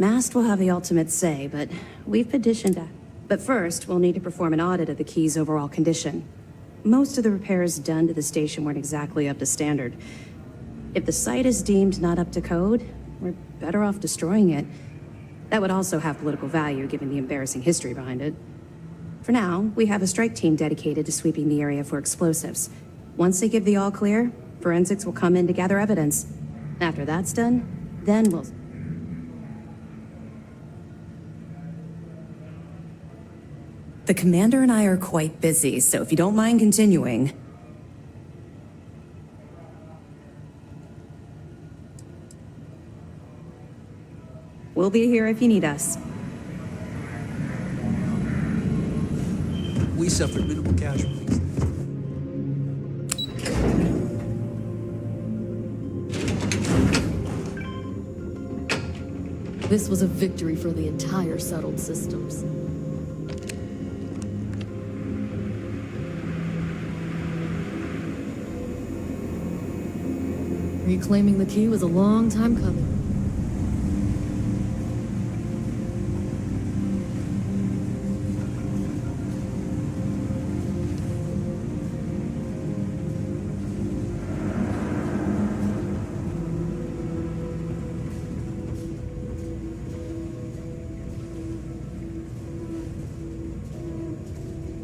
Mast will have the ultimate say, but we've petitioned that. But first, we'll need to perform an audit of the key's overall condition. Most of the repairs done to the station weren't exactly up to standard. If the site is deemed not up to code, we're better off destroying it. That would also have political value, given the embarrassing history behind it. For now, we have a strike team dedicated to sweeping the area for explosives. Once they give the all clear, forensics will come in to gather evidence. After that's done, then we'll... The commander and I are quite busy, so if you don't mind continuing... We'll be here if you need us. We suffered minimal casualties. This was a victory for the entire settled systems. Reclaiming the key was a long time coming.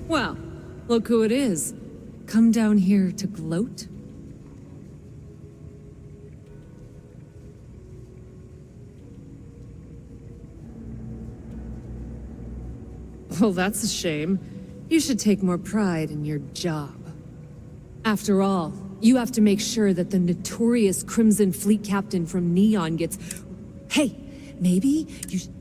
Well, look who it is. Come down here to gloat? Well, that's a shame. You should take more pride in your job. After all, you have to make sure that the notorious Crimson Fleet captain from Neon gets... Hey, maybe you should...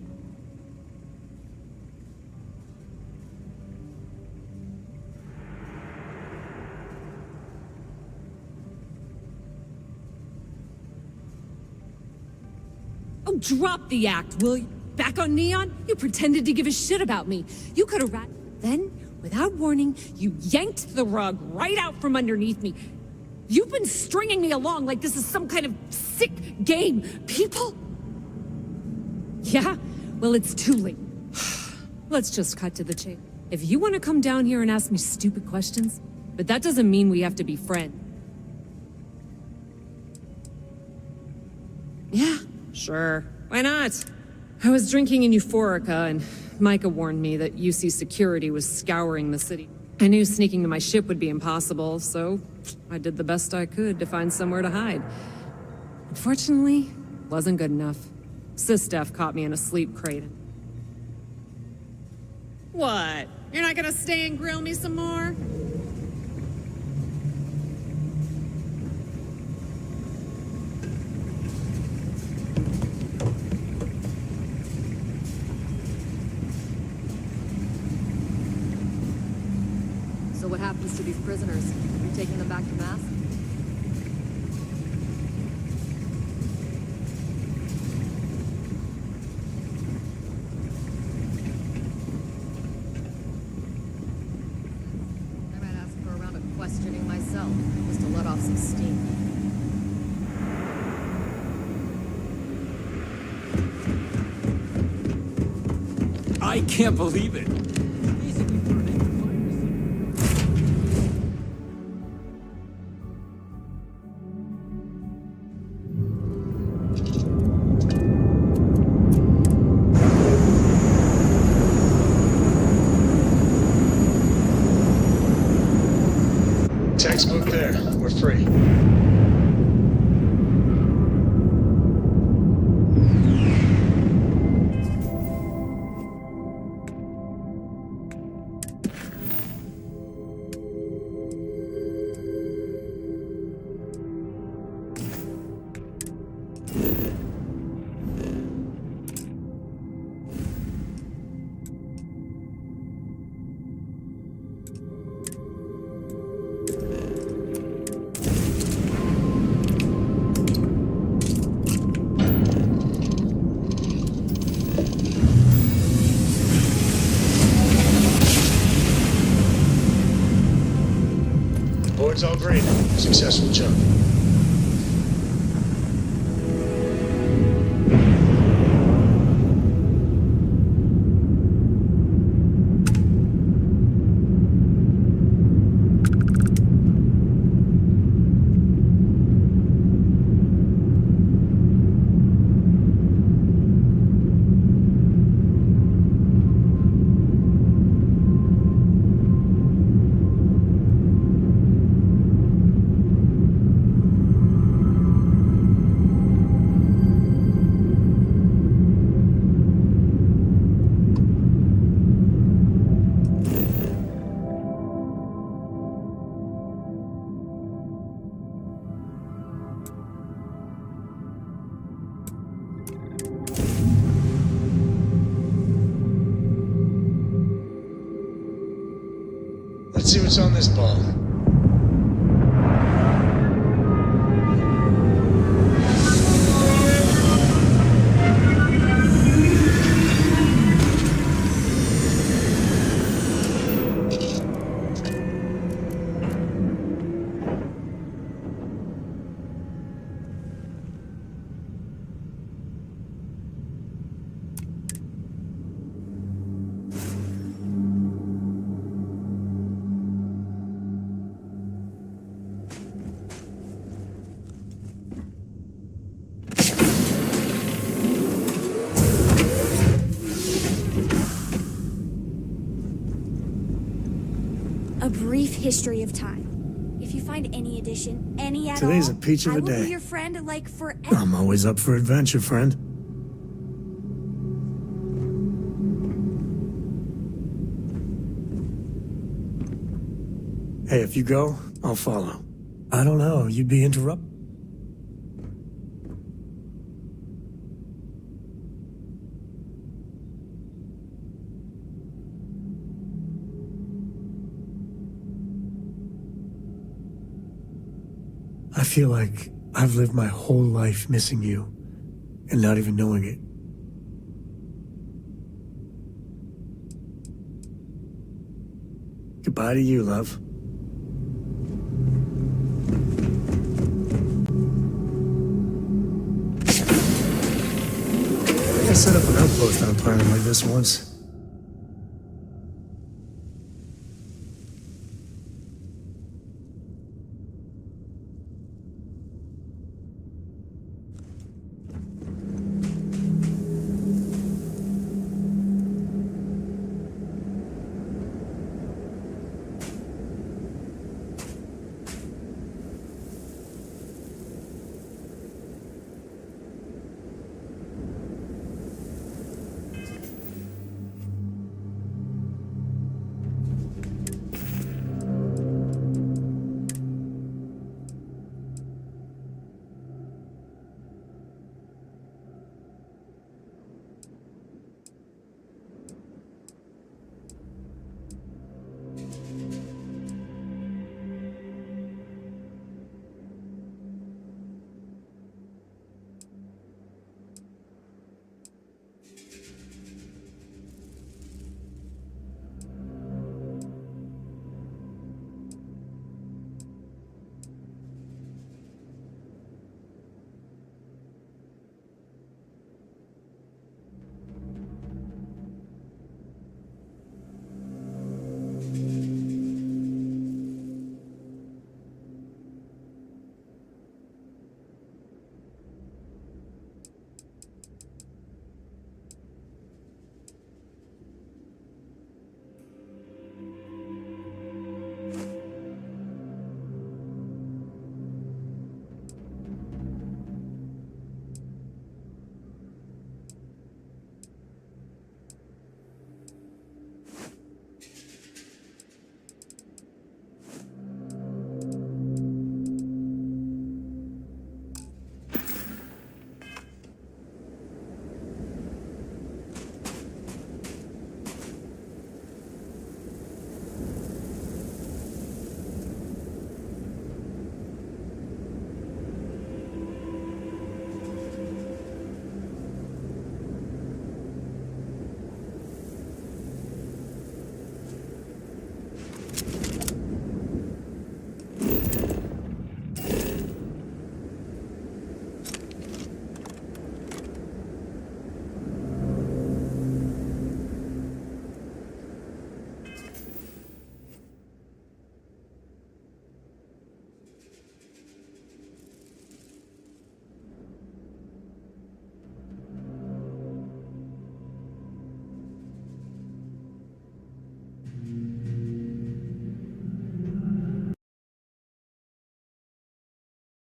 Oh, drop the act, will you? Back on Neon, you pretended to give a shit about me. You could have Then, without warning, you yanked the rug right out from underneath me. You've been stringing me along like this is some kind of sick game. People? Yeah? Well, it's too late. Let's just cut to the chase. If you want to come down here and ask me stupid questions, but that doesn't mean we have to be friends. Yeah, sure. Why not? I was drinking in Euphorica, and Micah warned me that UC security was scouring the city. I knew sneaking to my ship would be impossible, so I did the best I could to find somewhere to hide. Unfortunately, wasn't good enough. Sistef caught me in a sleep crate. What? You're not gonna stay and grill me some more? So what happens to these prisoners? You taking them back to mass? I might ask for a round of questioning myself, just to let off some steam. I can't believe it. Textbook there. We're free. Board's all green. Successful jump. Let's see what's on this ball. A brief history of time. If you find any edition, any at Today's all, a peach of I a will day. be your friend, like, forever. I'm always up for adventure, friend. Hey, if you go, I'll follow. I don't know, you'd be interrupted. I feel like I've lived my whole life missing you and not even knowing it. Goodbye to you, love. I set up an outpost on a planet like this once.